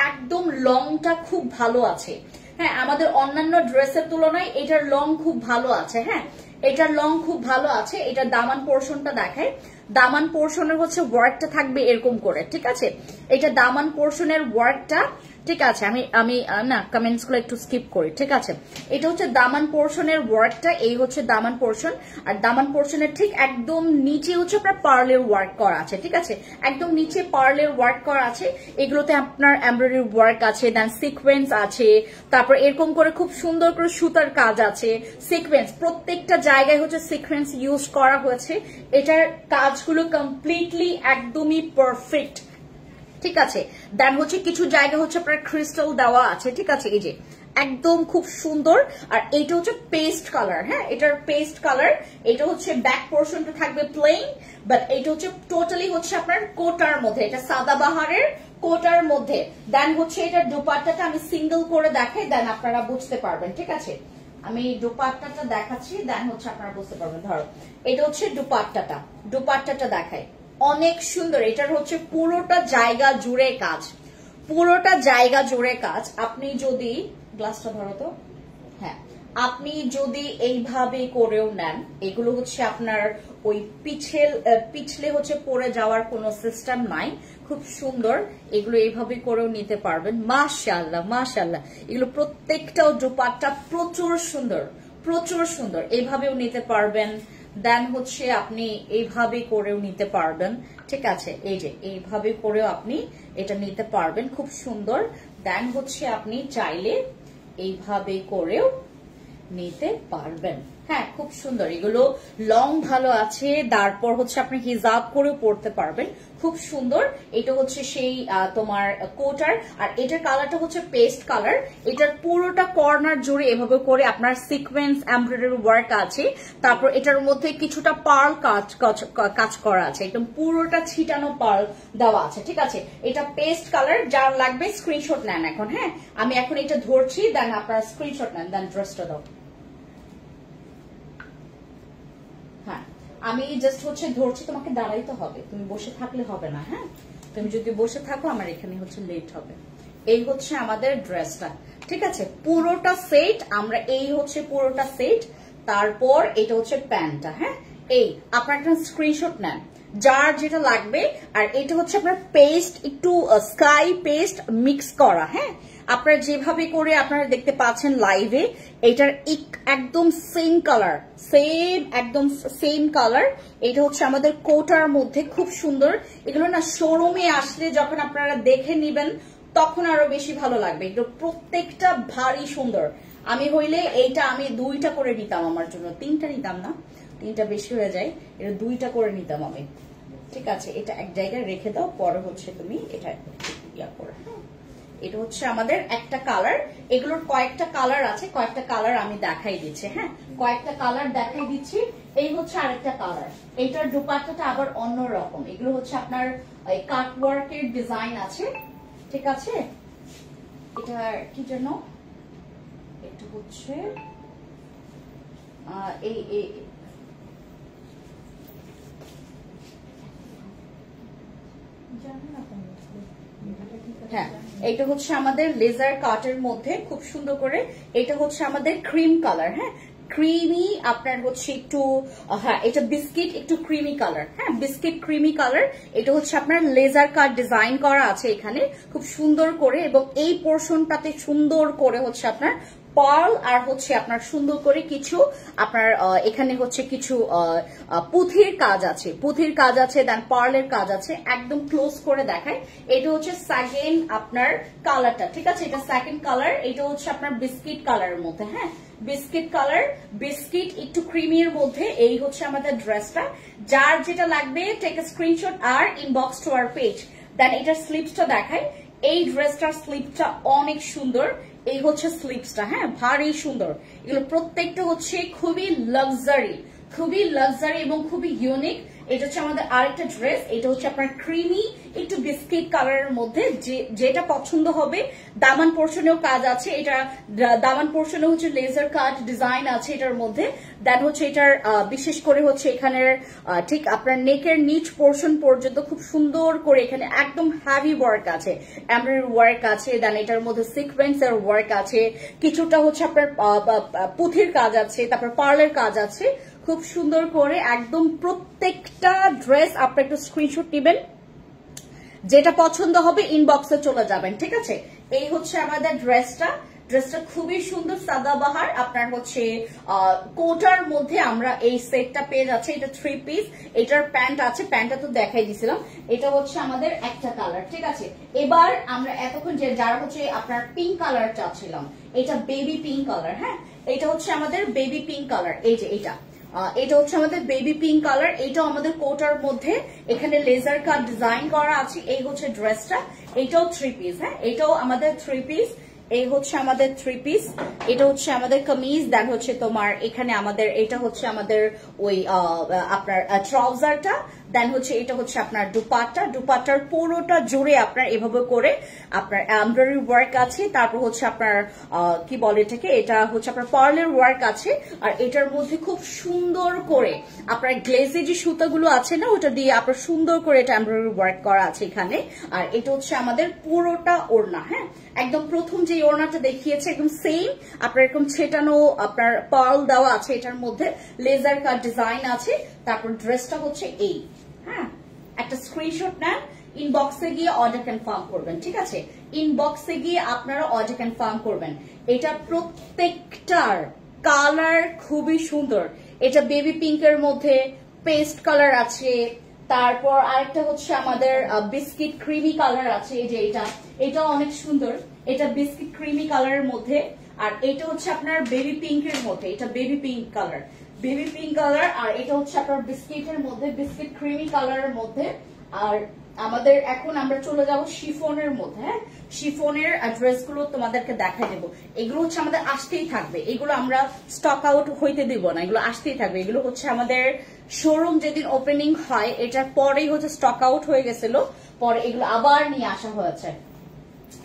S1: একদম লংটা খুব ভালো আছে। হ্যাঁ আমাদের অন্যান্য ড্রেসের তুলনায় এটার লং খুব ভালো আছে। হ্যাঁ এটার লং খুব ভালো আছে। এটার দামান পোর্শনটা দেখায়, দামান পোর্শনের হচ্ছে ওয়ার্কটা থাকবে এরকম করে, ঠিক আছে? এটা দামান পোর্শনের ওয়ার্কটা, ঠিক আছে? আমি না কমেন্টস গুলো একটু স্কিপ করি, ঠিক আছে? এটা হচ্ছে দামান পোর্শনের ওয়ার্কটা, এই হচ্ছে দামান পোর্শন। আর দামান পোর্শনের ঠিক একদম নিচে হচ্ছে আপনার পার্লের ওয়ার্ক করা আছে, ঠিক আছে? একদম নিচে পার্লের ওয়ার্ক করা আছে। এগুলোতে আপনার এমব্রয়ডারি ওয়ার্ক আছে, দেন সিকোয়েন্স আছে, তারপর এরকম করে খুব সুন্দর করে সুতার কাজ আছে, সিকোয়েন্স প্রত্যেকটা জায়গায় হচ্ছে সিকোয়েন্স ইউজ করা হয়েছে। এটার কাজগুলো কমপ্লিটলি একদমই পারফেক্ট, ঠিক আছে? দেন হচ্ছে কিছু জায়গা হচ্ছে আপনার ক্রিস্টাল দেওয়া আছে, ঠিক আছে? এই যে একদম খুব সুন্দর। আর এইটা হচ্ছে পেস্ট কালার। হ্যাঁ এটার পেস্ট কালার। এটা হচ্ছে ব্যাক পোর্শনটা থাকবে প্লেন, বাট এটা হচ্ছে টোটালি হচ্ছে আপনার কোটার মধ্যে, এটা সাদাবাহারের কোটার মধ্যে। দেন হচ্ছে এটার দোপাট্টাটা আমি সিঙ্গেল করে দেখাই, দেন আপনারা বুঝতে পারবেন, ঠিক আছে? আমি দোপাট্টাটা দেখাচ্ছি, দেন হচ্ছে আপনারা বুঝতে পারবেন। ধরো এটা হচ্ছে দোপাট্টাটা দেখাই, অনেক সুন্দর। এটার হচ্ছে পুরোটা জায়গা জুড়ে কাজ, পুরোটা জায়গা জুড়ে কাজ। আপনি যদি গ্লাসটা ধরো তো, হ্যাঁ আপনি যদি এইভাবে করেও নেন, এগুলো হচ্ছে আপনার ওই পিছলে হচ্ছে পড়ে যাওয়ার কোনো সিস্টেম নাই, খুব সুন্দর। এগুলো এইভাবে করেও নিতে পারবেন। মাশাআল্লাহ মাশাআল্লাহ, এগুলো প্রত্যেকটাও দোপাট্টা প্রচুর সুন্দর, প্রচুর সুন্দর। এইভাবেও নিতে পারবেন, দেন হচ্ছে আপনি এইভাবে করেও নিতে পারবেন, ঠিক আছে? এই যে এইভাবে করেও আপনি এটা নিতে পারবেন, খুব সুন্দর। দেন হচ্ছে আপনি চাইলে এইভাবে করেও নিতে পারবেন। হ্যাঁ খুব সুন্দর, এগুলো লং ভালো আছে। তারপর হচ্ছে আপনি হিজাব করেও পড়তে পারবেন, খুব সুন্দর। এটা হচ্ছে সেই তোমার কোটার, আর এটার কালারটা হচ্ছে পেস্ট কালার। এটার পুরোটা কর্নার জুড়ে এভাবে করে আপনার সিকোয়েন্স এমব্রয়ডারি ওয়ার্ক আছে। তারপর এটার মধ্যে কিছুটা পার্ল কাজ করা আছে, একদম পুরোটা ছিটানো পার্ল দেওয়া আছে, ঠিক আছে? এটা পেস্ট কালার। যার লাগবে স্ক্রিনশট নেন এখন। হ্যাঁ আমি এখন এটা ধরছি, দেন আপনারা স্ক্রিনশট নেন, দেন ড্রেসটা দাও। হ্যাঁ আমি জাস্ট হচ্ছে ধরছি, তোমাকে দাঁড়াইতে হবে, তুমি বসে থাকলে হবে না। হ্যাঁ তুমি যদি বসে থাকো আমার এখানে হচ্ছে লেট হবে। এই হচ্ছে আমাদের ড্রেসটা, ঠিক আছে? পুরোটা সেট আমরা, এই হচ্ছে পুরোটা সেট। তারপর এটা হচ্ছে প্যান্টটা। হ্যাঁ, এই আপনার একটা স্ক্রিনশট নেন যার যেটা লাগবে। আর এটা হচ্ছে আপনার পেস্ট, একটু স্কাই পেস্ট মিক্স করা। হ্যাঁ, আপনারা যেভাবে করে আপনারা দেখতে পাচ্ছেন লাইভে, এটার একদম সেম কালার, একদম সেম কালার। এটা হচ্ছে আমাদের কোটার মধ্যে, খুব সুন্দর। এগুলো না শোরুমে আসলে যখন আপনারা দেখে নিবেন তখন আরো বেশি ভালো লাগবে। এগুলো প্রত্যেকটা ভারী সুন্দর। আমি হইলে এইটা আমি 2টা করে নিতাম, আমার জন্য 3টা নিতাম না, 3টা বেশি হয়ে যায়, এটা 2টা করে নিতাম আমি। ঠিক আছে, এটা এক জায়গায় রেখে দাও, পরে হচ্ছে তুমি এটা ইয়া করে। এটা হচ্ছে আমাদের একটা কালার। এগুলোর কয়েকটা কালার আছে, কয়েকটা কালার আমি দেখাই দিচ্ছি। হ্যাঁ, কয়েকটা কালার দেখাই দিচ্ছি। এই হচ্ছে আরেকটা কালার। এইটার দুপাট্টাটা আবার অন্য রকম। এগুলো হচ্ছে আপনার কাট ওয়ার্কের ডিজাইন আছে, ঠিক আছে? এটা কি জন্য এটা হচ্ছে এই হ্যাঁ, এটা হচ্ছে আমাদের লেজার কাটের মধ্যে খুব সুন্দর করে। এটা হচ্ছে আমাদের ক্রিম কালার। হ্যাঁ, ক্রিমি আপনার হচ্ছে একটু, হ্যাঁ এটা বিস্কিট একটু ক্রিমি কালার। হ্যাঁ, বিস্কিট ক্রিমি কালার। এটা হচ্ছে আপনার লেজার কাট ডিজাইন করা আছে এখানে খুব সুন্দর করে, এবং এই পোর্শনটাতে সুন্দর করে হচ্ছে আপনার পার্ল আর হচ্ছে আপনার সুন্দর করে কিছু আপনার এখানে হচ্ছে কিছু পুঁথির কাজ আছে, পুঁথির কাজ আছে, দেন পার্লের কাজ আছে। একদম ক্লোজ করে দেখায়। এটা হচ্ছে সেকেন্ড আপনার কালারটা, ঠিক আছে? এটা সেকেন্ড কালার। এটা হচ্ছে আপনার বিস্কিট কালারের মধ্যে। হ্যাঁ, বিস্কিট কালার, বিস্কিট একটু ক্রিমির মধ্যে। এই হচ্ছে আমাদের ড্রেসটা। যার যেটা লাগবে টেক এ স্ক্রিনশট আর inbox to our page. Then এটার স্লিপসটা দেখায়। এই ড্রেসটার স্লিপটা অনেক সুন্দর। এই হচ্ছে স্লিপসটা। হ্যাঁ, ভারী সুন্দর। এগুলো প্রত্যেকটা হচ্ছে খুবই লাক্সারি, খুবই লাক্সারি এবং খুবই ইউনিক। এটা হচ্ছে আমাদের আরেকটা ড্রেস। এটা হচ্ছে আপনার ক্রিমি একটু বিস্কিট কালারের মধ্যে, যেটা পছন্দ হবে। দামান পোর্শনেও কাজ আছে, এটা দামান পোর্শনে হচ্ছে লেজার কাট ডিজাইন আছে এটার মধ্যে। দেন হচ্ছে এটার বিশেষ করে হচ্ছে এখানের ঠিক আপনার নেকের নিচ পোর্শন পর্যন্ত খুব সুন্দর করে এখানে একদম হ্যাভি ওয়ার্ক আছে, এমব্রয়ডারি ওয়ার্ক আছে। দেন এটার মধ্যে সিকোয়েন্সের ওয়ার্ক আছে, কিছুটা হচ্ছে আপনার পুঁথির কাজ আছে, তারপর পার্লের কাজ আছে। খুব সুন্দর করে একদম প্রত্যেকটা ড্রেস আপনার একটু স্ক্রিনশট নেবেন, যেটা পছন্দ হবে ইনবক্সে চলে যাবেন, ঠিক আছে? এই হচ্ছে আমাদের ড্রেসটা। ড্রেসটা খুবই সুন্দর, সাদাবাহার। আপনার হচ্ছে কোটার মধ্যে আমরা এই সেটটা পেয়ে যাচ্ছে। এটা 3 পিস। এটার প্যান্ট আছে, প্যান্টটা তো দেখাই দিয়েছিলাম। এটা হচ্ছে আমাদের একটা কালার, ঠিক আছে? এবার আমরা এতক্ষণ যে যারা হচ্ছে আপনার পিঙ্ক কালার চাচ্ছিলাম, এটা বেবি পিঙ্ক কালার। হ্যাঁ, এটা হচ্ছে আমাদের বেবি পিঙ্ক কালার। এই যে এটা হচ্ছে আমাদের বেবি পিঙ্ক কালার। এটাও আমাদের কোটার মধ্যে এখানে লেজার কাট ডিজাইন করা আছে। এই হচ্ছে ড্রেসটা। এটাও 3 পিস। হ্যাঁ, এটাও আমাদের 3 পিস। এই হচ্ছে আমাদের 3 পিস। এটা হচ্ছে আমাদের কামিজ। দেন হচ্ছে তোমার এখানে আমাদের এটা হচ্ছে আমাদের ওই আপনার ট্রাউজারটা। দেন হচ্ছে এটা হচ্ছে আপনার দুপাট্টা। দুপাট্টার পুরোটা জুড়ে আপনার এভাবে করে আপনার এমব্রয়ডারি ওয়ার্ক আছে। তারপর হচ্ছে আপনার কি বলে এটাকে, এটা হচ্ছে আপনার পার্লের ওয়ার্ক আছে। আর এটার মধ্যে খুব সুন্দর করে আপনার গ্লেজে যে সুতাগুলো আছে না, ওটা দিয়ে আপনার সুন্দর করে এটা এমব্রয়ডারি ওয়ার্ক করা আছে এখানে। আর এটা হচ্ছে আমাদের পুরোটা ওড়না। হ্যাঁ, একদম প্রথম যে ওড়নাটা দেখিয়েছে একদম সেম আপনার এরকম ছেটানো আপনার পার্ল দেওয়া আছে, এটার মধ্যে লেজার কাট ডিজাইন আছে। তারপর ড্রেসটা হচ্ছে এই। হ্যাঁ, একটা স্ক্রিনশট নেন, ইনবক্সে গিয়ে অর্ডার কনফার্ম করবেন, ঠিক আছে? ইনবক্সে গিয়ে আপনারা অর্ডার কনফার্ম করবেন। এটা প্রত্যেকটার কালার খুবই সুন্দর। এটা বেবি পিঙ্কের মধ্যে পেস্ট কালার আছে। তারপর আরেকটা হচ্ছে আমাদের বিস্কিট ক্রিমি কালার আছে। এই যে এটাও অনেক সুন্দর। এটা বিস্কিট ক্রিমি কালারের মধ্যে। আর এটা হচ্ছে আপনার বেবি পিঙ্কের মধ্যে। এটা baby pink colour, baby pink colour. আর এটা হচ্ছে আপনার বিস্কিটের মধ্যে, বিস্কিট ক্রিমি কালারের মধ্যে। আর আমাদের এখন আমরা চলে যাব শিফনের মধ্যে। হ্যাঁ, শিফনের ড্রেসগুলো তোমাদেরকে দেখাই দেবো। এগুলো হচ্ছে আমাদের আসতেই থাকবে, এগুলো আমরা স্টক আউট হইতে দিব না, এগুলো আসতেই থাকবে। এগুলো হচ্ছে আমাদের শোরুম যেদিন ওপেনিং হয় এটার পরেই হচ্ছে স্টক আউট হয়ে গেছিল, পরে এগুলো আবার নিয়ে আসা হয়েছে,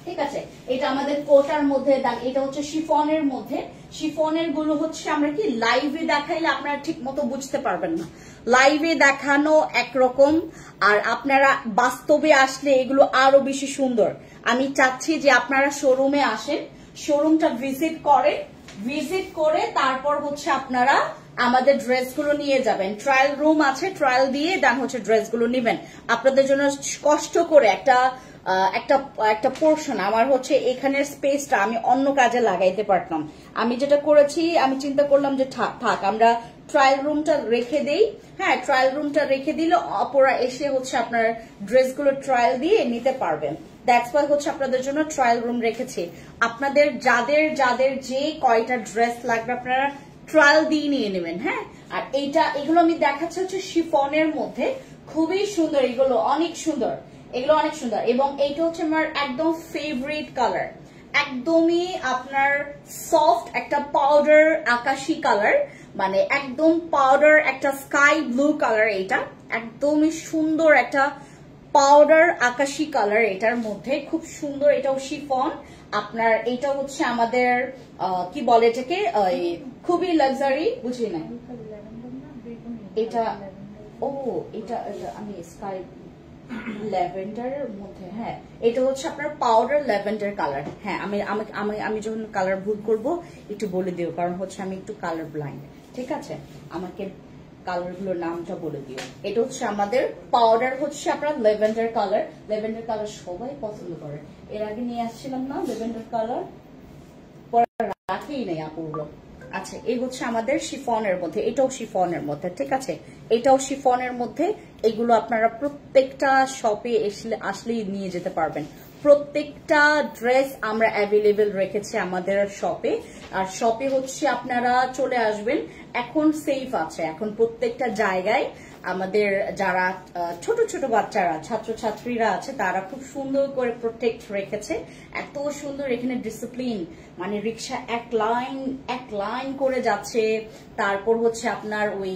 S1: ঠিক আছে? এটা আমাদের কোটার মধ্যে। এটা হচ্ছে শিফনের মধ্যে। শিফনের গুলো হচ্ছে আমরা কি লাইভে দেখাইলে আপনারা ঠিক মতো বুঝতে পারবেন না। লাইভে দেখানো একরকম, আর আপনারা বাস্তবে আসলে এগুলো আরো বেশি সুন্দর। আমি চাচ্ছি যে আপনারা শোরুমে আসেন, শোরুমটা ভিজিট করে তারপর হচ্ছে আপনারা আমাদের ড্রেসগুলো নিয়ে যাবেন। ট্রায়াল রুম আছে, ট্রায়াল দিয়ে দেন হচ্ছে ড্রেসগুলো নেবেন। আপনাদের জন্য কষ্ট করে একটা পোর্শন আমার হচ্ছে এখানের স্পেসটা আমি অন্য কাজে লাগাইতে পারতাম। আমি যেটা করেছি, আমি চিন্তা করলাম যে থাক আমরা ট্রায়াল রুমটা রেখে দেই। হ্যাঁ, ট্রায়াল রুমটা রেখে দিলে অপরা এসে হচ্ছে আপনার ড্রেসগুলো ট্রায়াল দিয়ে নিতে পারবেন। দ্যাটস ওয়াই হচ্ছে আপনাদের জন্য ট্রায়াল রুম রেখেছি। আপনাদের যাদের যে কয়টা ড্রেস লাগবে আপনারা ট্রায়াল দিয়ে নিয়ে নেবেন। হ্যাঁ, আর এগুলো আমি দেখাচ্ছি হচ্ছে শিফনের মধ্যে, খুবই সুন্দর, এগুলো অনেক সুন্দর এবং এইটা হচ্ছে আমার একদম ফেভারিট কালার, একদমই আপনার সফট একটা পাউডার আকাশি কালার, মানে একদম পাউডার একটা স্কাই ব্লু কালার। এটা একদমই সুন্দর একটা পাউডার আকাশি কালার, এটার মধ্যে খুব সুন্দর। এটাও শিফন আপনার, এটা হচ্ছে আমাদের কি বলে এটাকে, খুবই লাক্সারি, বুঝি না এটা। এটা আমি স্কাই ল্যাভেন্ডারের মধ্যে, হ্যাঁ এটা হচ্ছে আপনার পাউডার ল্যাভেন্ডার কালার। হ্যাঁ, আমি যখন কালার ভুল করব একটু বলে দিও, কারণ হচ্ছে আমি একটু কালার ব্লাইন্ড। ঠিক আছে, আমাকে কালার গুলোর নামটা বলে দিও। এটা হচ্ছে আমাদের পাউডার, হচ্ছে আপনার ল্যাভেন্ডার কালার সবাই পছন্দ করে। এর আগে নিয়ে আসছিলাম না ল্যাভেন্ডার কালার, পরে রাখেই নেই আপুগুলো। আচ্ছা, এই হচ্ছে আমাদের শিফনের মধ্যে, এটাও শিফনের মধ্যে। ঠিক আছে, এটাও শিফনের মধ্যে। এগুলো আপনারা প্রত্যেকটা শপে আসলেই নিয়ে যেতে পারবেন। প্রত্যেকটা ড্রেস আমরা অ্যাভেলেবেল রেখেছি আমাদের শপে। আর শপে হচ্ছে আপনারা চলে আসবেন, এখন সেফ আছে, এখন প্রত্যেকটা জায়গায় আমাদের যারা ছোট ছোট বাচ্চারা ছাত্রছাত্রীরা আছে তারা খুব সুন্দর করে প্রোটেক্ট রেখেছে। এত সুন্দর এখানে ডিসিপ্লিন, মানে রিক্সা এক লাইন করে যাচ্ছে, তারপর হচ্ছে আপনার ওই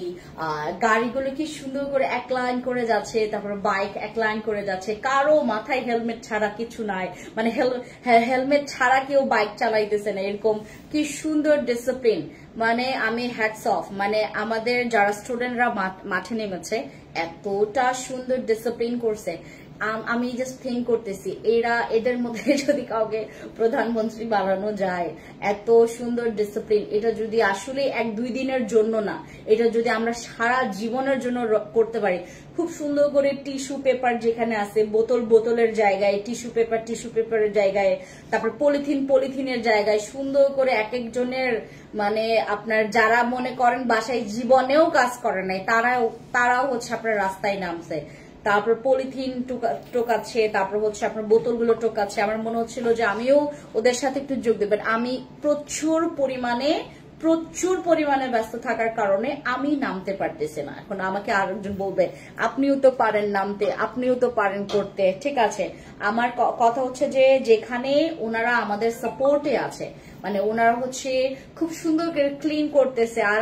S1: গাড়িগুলো কি সুন্দর করে এক লাইন করে যাচ্ছে, তারপর বাইক এক লাইন করে যাচ্ছে, কারো মাথায় হেলমেট ছাড়া কিছু নাই, মানে হেলমেট ছাড়া কেউ বাইক চালাইতেছে না, এরকম কি সুন্দর ডিসিপ্লিন। মানে আমি হ্যাটস অফ, মানে আমাদের যারা স্টুডেন্টরা মাঠে নেমেছে এতটা সুন্দর ডিসিপ্লিন করছে। আমি জাস্ট থিঙ্ক করতেছি এদের মধ্যে যদি কাউকে প্রধানমন্ত্রী বানানো যায়, এত সুন্দর ডিসিপ্লিন, এটা যদি আসলে 1-2 দিনের জন্য না, এটা যদি আমরা সারা জীবনের জন্য করতে পারি। খুব সুন্দর করে টিস্যু পেপার যেখানে আছে, বোতলের জায়গায় টিস্যু পেপারের জায়গায়, তারপর পলিথিনের জায়গায় সুন্দর করে এক একজনের, মানে আপনার যারা মনে করেন বাসায় জীবনেও কাজ করে নাই তারাও হচ্ছে আপনার রাস্তায় নামছে, তারপর পলিথিন টোকাচ্ছে, তারপর হচ্ছে আপনার বোতলগুলো টোকাচ্ছে। আমার মনে হচ্ছিল যে আমিও ওদের সাথে একটু যোগ দেবেন। আমি প্রচুর পরিমাণে ব্যস্ত থাকার কারণে আমি নামতে পারতেছি না। এখন আমাকে আরেকজন বলবে আপনিও তো পারেন নামতে, আপনিও তো পারেন করতে। ঠিক আছে, আমার কথা হচ্ছে যে যেখানে ওনারা আমাদের সাপোর্টে আছে, মানে ওনারা হচ্ছে খুব সুন্দর করে ক্লিন করতেছে। আর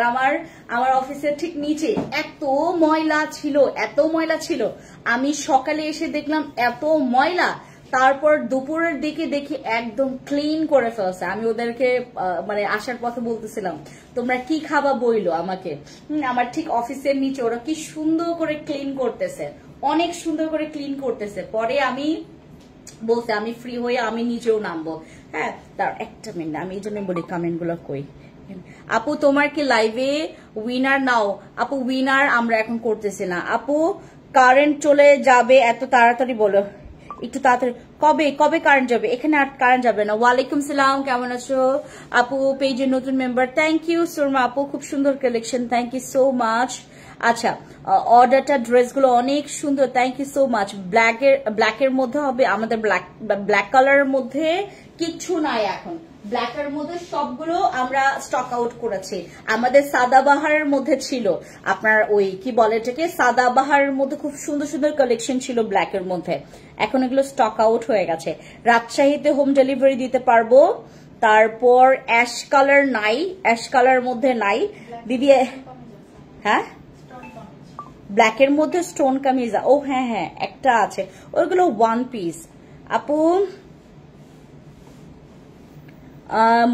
S1: আমার অফিসের ঠিক নিচে এত ময়লা ছিল, আমি সকালে এসে দেখলাম এত ময়লা, তারপর দুপুরের দিকে দেখি একদম ক্লিন করে ফেলছে। আমি ওদেরকে মানে আসার পথে বলতেছিলাম তোমরা কি খাবা বইলো আমাকে। আমার ঠিক অফিসের নিচে ওরা কি সুন্দর করে ক্লিন করতেছে, অনেক সুন্দর করে ক্লিন করতেছে। পরে আমি বলতে আমি ফ্রি হয়ে আমি নিজেও নামবো। হ্যাঁ, তার একটা মিনিট, আমি এই জন্য বলি কমেন্ট গুলো কই। আপু তোমার কি লাইভে উইনার নাও? আপু উইনার আমরা এখন করতেছি না আপু, কারেন্ট চলে যাবে এত তাড়াতাড়ি বলো, একটু তাড়াতাড়ি। কবে কারেন্ট যাবে? এখানে আর কারেন্ট যাবে না। ওয়ালাইকুম সালাম, কেমন আছো আপু? পেজের নতুন মেম্বার, থ্যাংক ইউ সুরমা আপু, খুব সুন্দর collection, thank you so much. আচ্ছা, অর্ডারটা ড্রেসগুলো অনেক সুন্দর, থ্যাংক ইউ সো মাচ। ব্ল্যাকের মধ্যে হবে আমাদের, ব্ল্যাক কালারের মধ্যে কিচ্ছু নাই এখন, ব্ল্যাকের মধ্যে সবগুলো আমরা স্টক আউট করেছি। আমাদের সাদাবাহারের মধ্যে ছিল আপনার ওই কি বলে এটাকে, সাদাবাহারের মধ্যে খুব সুন্দর সুন্দর কালেকশন ছিল ব্ল্যাকের মধ্যে, এখন এগুলো স্টক আউট হয়ে গেছে। রাজশাহীতে হোম ডেলিভারি দিতে পারবো। তারপর অ্যাশ কালার নাই, অ্যাশ কালার মধ্যে নাই দিদি। হ্যাঁ, ব্ল্যাকের মধ্যে স্টোন কামিজ, ও হ্যাঁ একটা আছে, ওইগুলো 1 পিস আপু।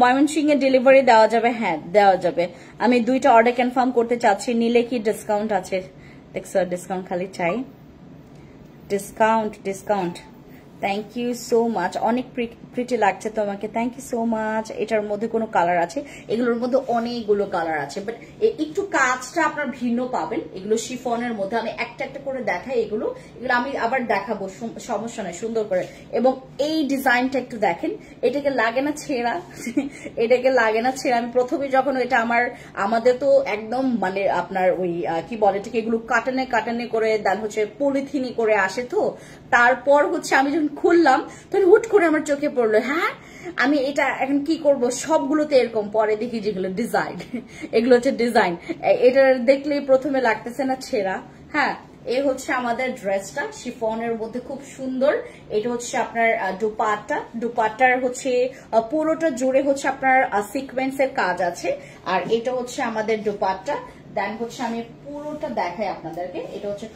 S1: ময়মনসিংহে ডেলিভারি দেওয়া যাবে? হ্যাঁ দেওয়া যাবে। আমি 2টা অর্ডার কনফার্ম করতে চাচ্ছি, নিলে কি ডিসকাউন্ট আছে? দেখছো ডিসকাউন্ট খালি চাই, discount. Thank you so much, অনেক প্রিটি লাগছে তোমাকে, থ্যাংক ইউ সো মাচ। এটার মধ্যে কোনো কালার আছে? এগুলোর মধ্যে অনেকগুলো কালার আছে, বাট একটু কাজটা আপনার ভিন্ন পাবেন। এগুলো শিফনের মধ্যে, আমি একটা একটা করে দেখাই। এগুলো আমি আবার দেখাবো, সমস্যা নয়, সুন্দর করে। এবং এই ডিজাইনটা একটু দেখেন, এটাকে লাগে না ছেঁড়া? এটাকে লাগে না ছেঁড়া? আমি প্রথমে যখন এটা আমাদের তো একদম মানে আপনার ওই কি বলে এটাকে, এগুলো কাটানে করে দেন হচ্ছে পলিথিনি করে আসে, তো তারপর হচ্ছে আমি যখন খুললাম তখন হুট করে আমার চোখে পড়লো, হ্যাঁ আমি এটা এখন কি করব, সবগুলোতে এরকম। পরে দেখি যেগুলো ডিজাইন, এগুলো হচ্ছে ডিজাইন। এটা দেখলেই প্রথমে লাগতেছে না ছেঁড়া। হ্যাঁ, এই হচ্ছে আমাদের ড্রেসটা, শিফনের মধ্যে খুব সুন্দর। এটা হচ্ছে আপনার দুপাট্টার হচ্ছে পুরোটা জুড়ে হচ্ছে আপনার সিকোয়েন্সের কাজ আছে। আর এটা হচ্ছে আমাদের দুপাট্টা। দেন হচ্ছে আমি পুরোটা দেখাই আপনাদেরকে। এটা হচ্ছে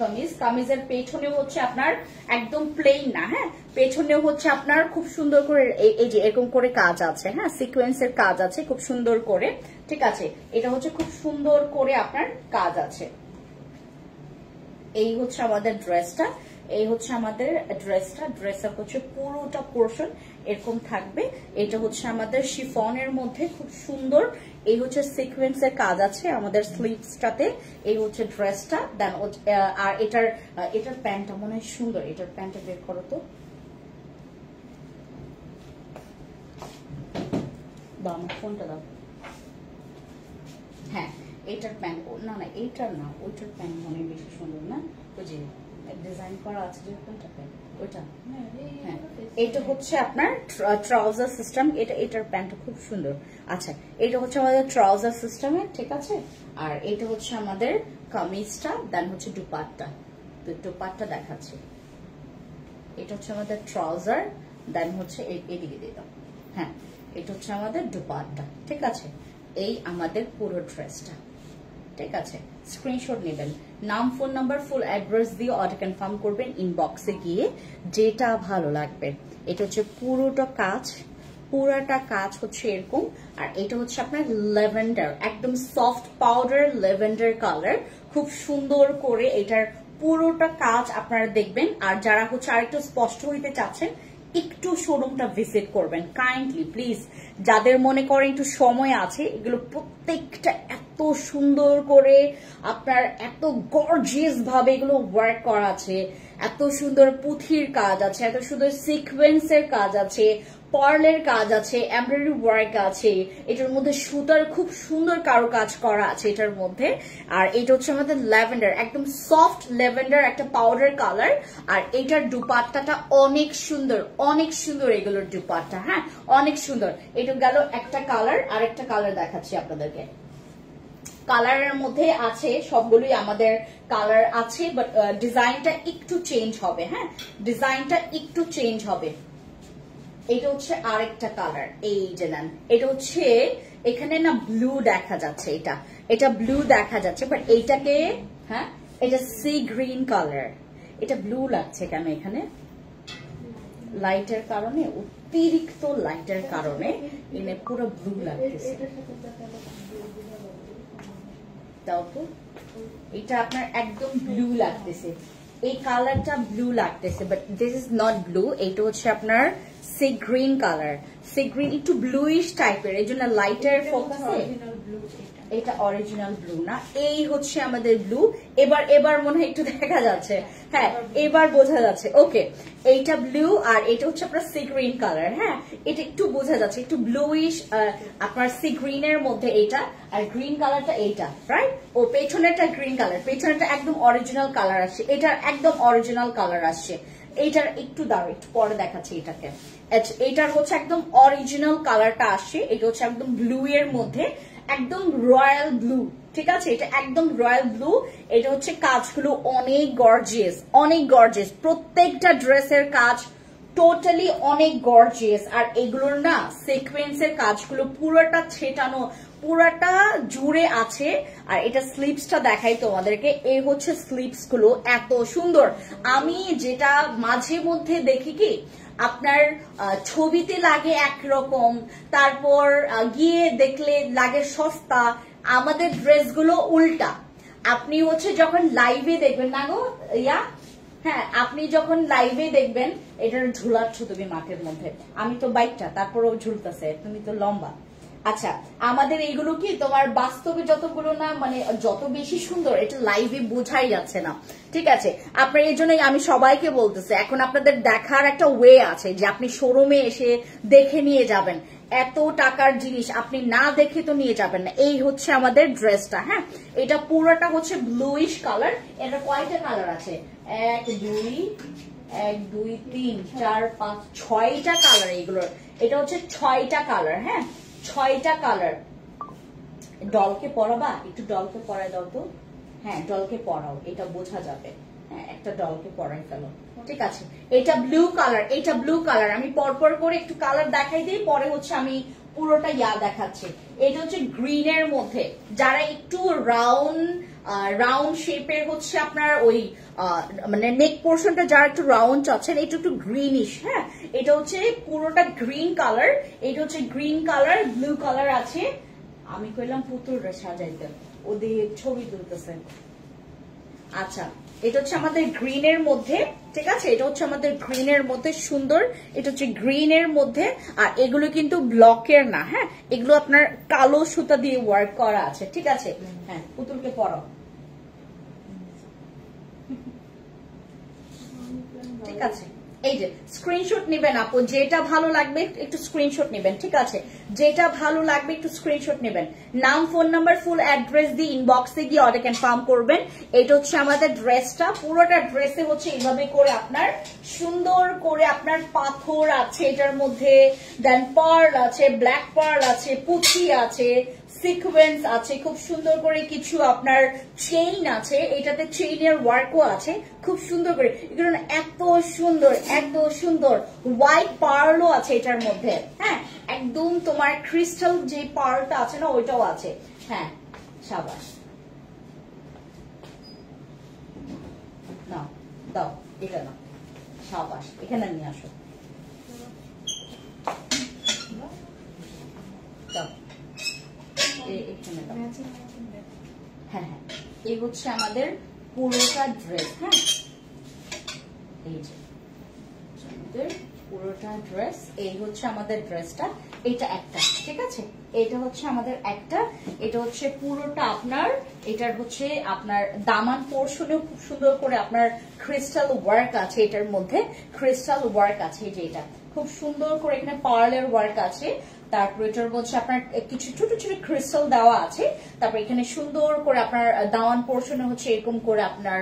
S1: কামিজের পেছনেও হচ্ছে আপনার একদম প্লেন না, হ্যাঁ পেছনেও হচ্ছে আপনার খুব সুন্দর করে এই যে এরকম করে কাজ আছে, হ্যাঁ সিকোয়েন্সের কাজ আছে খুব সুন্দর করে, ঠিক আছে। এটা হচ্ছে খুব সুন্দর করে আপনার কাজ আছে। এই হচ্ছে আমাদের ড্রেসটা, এই হচ্ছে আমাদের ড্রেসটা হচ্ছে পুরোটা পোর্শন এরকম থাকবে। এটা হচ্ছে আমাদের শিফনের মধ্যে খুব সুন্দর, এই হচ্ছে সিকোয়েন্সের কাজ আছে আমাদের স্লিভসটাতে। এই হচ্ছে ড্রেসটা। দেন আর এটার প্যান্টটা মনে হয় সুন্দর, এটার প্যান্টটা বের করো তো, দাও আমার ফোনটা দাও। হ্যাঁ এটার প্যান্ট, না এইটার না, ওইটার প্যান্ট মনে বেশি সুন্দর না, ওই যে ডিজাইন করা আছে যে কোনটাতে, ওইটা। হ্যাঁ এটা হচ্ছে আপনার ট্রাউজার সিস্টেম, এটার প্যান্টটা খুব সুন্দর। আচ্ছা এটা হচ্ছে আমাদের ট্রাউজার সিস্টেমের, ঠিক আছে। আর এটা হচ্ছে আমাদের কামিজটা, দেন হচ্ছে দুপাট্টা দেখাচ্ছি। এটা হচ্ছে আমাদের ট্রাউজার, দেন হচ্ছে এদিকে দিয়ে দাও। হ্যাঁ এটা হচ্ছে আমাদের দুপাট্টা, ঠিক আছে। এই আমাদের পুরো ড্রেসটা, ঠিক আছে। স্ক্রিনশট নেবেন, নাম ফোন নাম্বার ফুল অ্যাড্রেস দিয়ে অর্ডার কনফার্ম করবেন ইনবক্সে গিয়ে, যেটা ভালো লাগবে। এটা হচ্ছে পুরাটা কাজ হচ্ছে এরকম। আর এটা হচ্ছে আপনার ল্যাভেন্ডার, একদম সফট পাউডার ল্যাভেন্ডার কালার, খুব সুন্দর করে এটার পুরোটা কাজ আপনারা দেখবেন। আর যারা হচ্ছে আরেকটু স্পষ্ট হইতে চাচ্ছেন, একটু শোরুমটা ভিজিট করবেন কাইন্ডলি প্লিজ। যাদের মনে করেন একটু সময় আছে, এগুলো প্রত্যেকটা এত সুন্দর করে আপনার এত গর্জিয়াস ভাবে এগুলো ওয়ার্ক করা আছে, এত সুন্দর পুঁথির কাজ আছে, এত সুন্দর সিকোয়েন্সের কাজ আছে, পার্লের কাজ আছে, এমব্রয়ডারি ওয়ার্ক আছে, এটার মধ্যে সুতার খুব সুন্দর কারো কাজ করা আছে এটার মধ্যে। আর এটা হচ্ছে আমাদের ল্যাভেন্ডার, একদম সফট ল্যাভেন্ডার একটা পাউডার কালার। আর এটার দুপাট্টাটা অনেক সুন্দর এগুলোর দুপাট্টা, হ্যাঁ অনেক সুন্দর। এটা গেল একটা কালার, আর একটা কালার দেখাচ্ছি আপনাদেরকে। কালারের মধ্যে আছে সবগুলোই আমাদের কালার আছে, বাট ডিজাইনটা একটু চেঞ্জ হবে, হ্যাঁ ডিজাইনটা একটু চেঞ্জ হবে। এটা হচ্ছে আরেকটা কালার, এই যে নেন, এটা হচ্ছে এখানে না ব্লু দেখা যাচ্ছে, এটা ব্লু দেখা যাচ্ছে, বাট এইটাকে হ্যাঁ এটা সি গ্রিন কালার। এটা ব্লু লাগছে কেন এখানে? লাইটের কারণে, অতিরিক্ত লাইটের কারণে এনে পুরো ব্লু লাগতেছে। দাও তো, এটা আপনার একদম ব্লু লাগতেছে, এই কালারটা ব্লু লাগতেছে, but this is not blue. এটা হচ্ছে আপনার sea green colour, sea green একটু ব্লুইশ টাইপের, এই জন্য লাইটার ফোকাসে। এটা অরিজিনাল ব্লু না, এই হচ্ছে আমাদের ব্লু। এবার মনে হয় একটু দেখা যাচ্ছে, হ্যাঁ এবার বোঝা যাচ্ছে। ওকে এইটা ব্লু, আর এটা হচ্ছে আপনার সি গ্রিন কালার, হ্যাঁ এটা একটু বোঝা যাচ্ছে, একটু ব্লুইশ আপনার সি গ্রিনের মধ্যে এইটা, আর গ্রিন কালারটা এইটা, রাইট। ও পেছনেরটা গ্রিন কালার, পেছনেরটা একদম অরিজিনাল কালার আসছে, এটার একদম অরিজিনাল কালার আসছে। এইটার একটু দাঁড়ো, একটু পরে দেখাচ্ছি এটাকে। এইটার হচ্ছে একদম অরিজিনাল কালারটা আসছে, এটা হচ্ছে একদম ব্লু এর মধ্যে, একদম রয়্যাল ব্লু, ঠিক আছে। এটা একদম রয়্যাল ব্লু। এটা হচ্ছে কাজগুলো অনেক গর্জিয়াস, প্রত্যেকটা ড্রেসের কাজ টোটালি অনেক গর্জিয়াস। আর এগুলোর না সিকোয়েন্সের কাজগুলো পুরোটা ছেটানো, পুরাটা জুড়ে আছে। আর এটা স্লিপসটা দেখাই তোমাদেরকে, এই হচ্ছে স্লিপস গুলো, এত সুন্দর। আমি যেটা মাঝে মধ্যে দেখি কি আপনার ছবিতে লাগে একরকম, তারপর গিয়ে দেখলে লাগে সস্তা, আমাদের ড্রেসগুলো উল্টা। আপনি হচ্ছে যখন লাইভে দেখবেন না গো ইয়া, হ্যাঁ আপনি যখন লাইভে দেখবেন এটার ঝুলাচ্ছ তুমি মাঠের মধ্যে, আমি তো বাইকটা তারপরও ঝুলতেছে, তুমি তো লম্বা। আচ্ছা আমাদের এইগুলো কি তোমার বাস্তবে যতগুলো না মানে যত বেশি সুন্দর, এটা লাইভে বোঝাই যাচ্ছে না। ঠিক আছে, আপনার এই জন্যই আমি সবাইকে বলতেছি, এখন আপনাদের দেখার একটা ওয়ে আছে যে আপনি শোরুমে এসে দেখে নিয়ে যাবেন। এত টাকার জিনিস আপনি না দেখে তো নিয়ে যাবেন না। এই হচ্ছে আমাদের ড্রেসটা, হ্যাঁ এটা পুরোটা হচ্ছে ব্লুইশ কালার। এটা কয়টা কালার আছে? 1 2 3 4 5 6টা কালার এইগুলোর। এটা হচ্ছে 6টা কালার, হ্যাঁ 6টা কালার। ডলকে পরাবা, একটু ডলকে পরাই দাও তো। হ্যাঁ ডলকে পরাও, এটা বোঝা যাবে। হ্যাঁ একটা ডলকে পরাই ফেলো, ঠিক আছে। এটা ব্লু কালার, এটা ব্লু কালার। আমি পরপর করে একটু কালার দেখাই দিই, পরে হচ্ছে আমি পুরোটা দেখাচ্ছি। এটা হচ্ছে গ্রিনের মধ্যে, যারা একটু রাউন্ড শেপের হচ্ছে আপনার ওই মানে নেক পোর্শনটা যারা একটু রাউন্ড চাচ্ছেন, এটা একটু গ্রিনিশ। হ্যাঁ এটা হচ্ছে পুরোটা গ্রিন কালার। এটা হচ্ছে গ্রিন কালার, ব্লু কালার আছে। আমি কইলাম পুতুল রে সাজাইতে, ওদের ছবি তুলতেছে। আচ্ছা এটা হচ্ছে আমাদের গ্রিনের মধ্যে, ঠিক আছে, এটা হচ্ছে আমাদের গ্রিনের মধ্যে সুন্দর। এটা হচ্ছে গ্রিনের মধ্যে, আর এগুলো কিন্তু ব্লকের না, হ্যাঁ এগুলো আপনার কালো সুতা দিয়ে ওয়ার্ক করা আছে, ঠিক আছে। হ্যাঁ পুতুলকে পরাও, ঠিক আছে। এই যে স্ক্রিনশট নেবেন আপু, যেটা ভালো লাগবে একটু স্ক্রিনশট নেবেন, ঠিক আছে, যেটা ভালো লাগবে একটু স্ক্রিনশট নেবেন। নাম, ফোন নাম্বার, ফুল অ্যাড্রেস দিয়ে ইনবক্সে গিয়ে অর্ডার কনফার্ম করবেন। এটা হচ্ছে আমাদের ড্রেসটা, পুরোটা ড্রেসে হচ্ছে এইভাবে করে আপনার সুন্দর করে আপনার পাথর আছে এটার মধ্যে, দেন পার্ল আছে, ব্ল্যাক পার্ল আছে, পুঁথি আছে, সিকোয়েন্স আছে, খুব সুন্দর করে কিছু আপনার চেইন আছে, এটাতে চেইনের ওয়ার্কও আছে খুব সুন্দর করে। এগুলো এত সুন্দর, এত সুন্দর। হোয়াইট পার্লও আছে এটার মধ্যে, হ্যাঁ একদম তোমার ক্রিস্টাল যে পার্লটা আছে না ওইটাও আছে। হ্যাঁ সাবাস, নাও দাও এটা না, সাবাস এখানে নিয়ে আসো, দাও হ্যাঁ হ্যাঁ এই হচ্ছে আমাদের পুরোটা ড্রেস। হ্যাঁ এই যে আমাদের পুরোটা ড্রেস, এই হচ্ছে আমাদের ড্রেসটা। এটা একটা, ঠিক আছে, এটা হচ্ছে আমাদের একটা। এটা হচ্ছে পুরোটা আপনার, এটার হচ্ছে আপনার দামান পোর্শনেও খুব সুন্দর করে আপনার ক্রিস্টাল ওয়ার্ক আছে, এটার মধ্যে ক্রিস্টাল ওয়ার্ক আছে, যে এটা খুব সুন্দর করে এখানে পার্লের ওয়ার্ক আছে। তারপর এটার মধ্যে আপনার কিছু ছোট ছোট ক্রিস্টাল দেওয়া আছে। তারপর এখানে সুন্দর করে আপনার দাওয়ান পোর্শনে হচ্ছে এরকম করে আপনার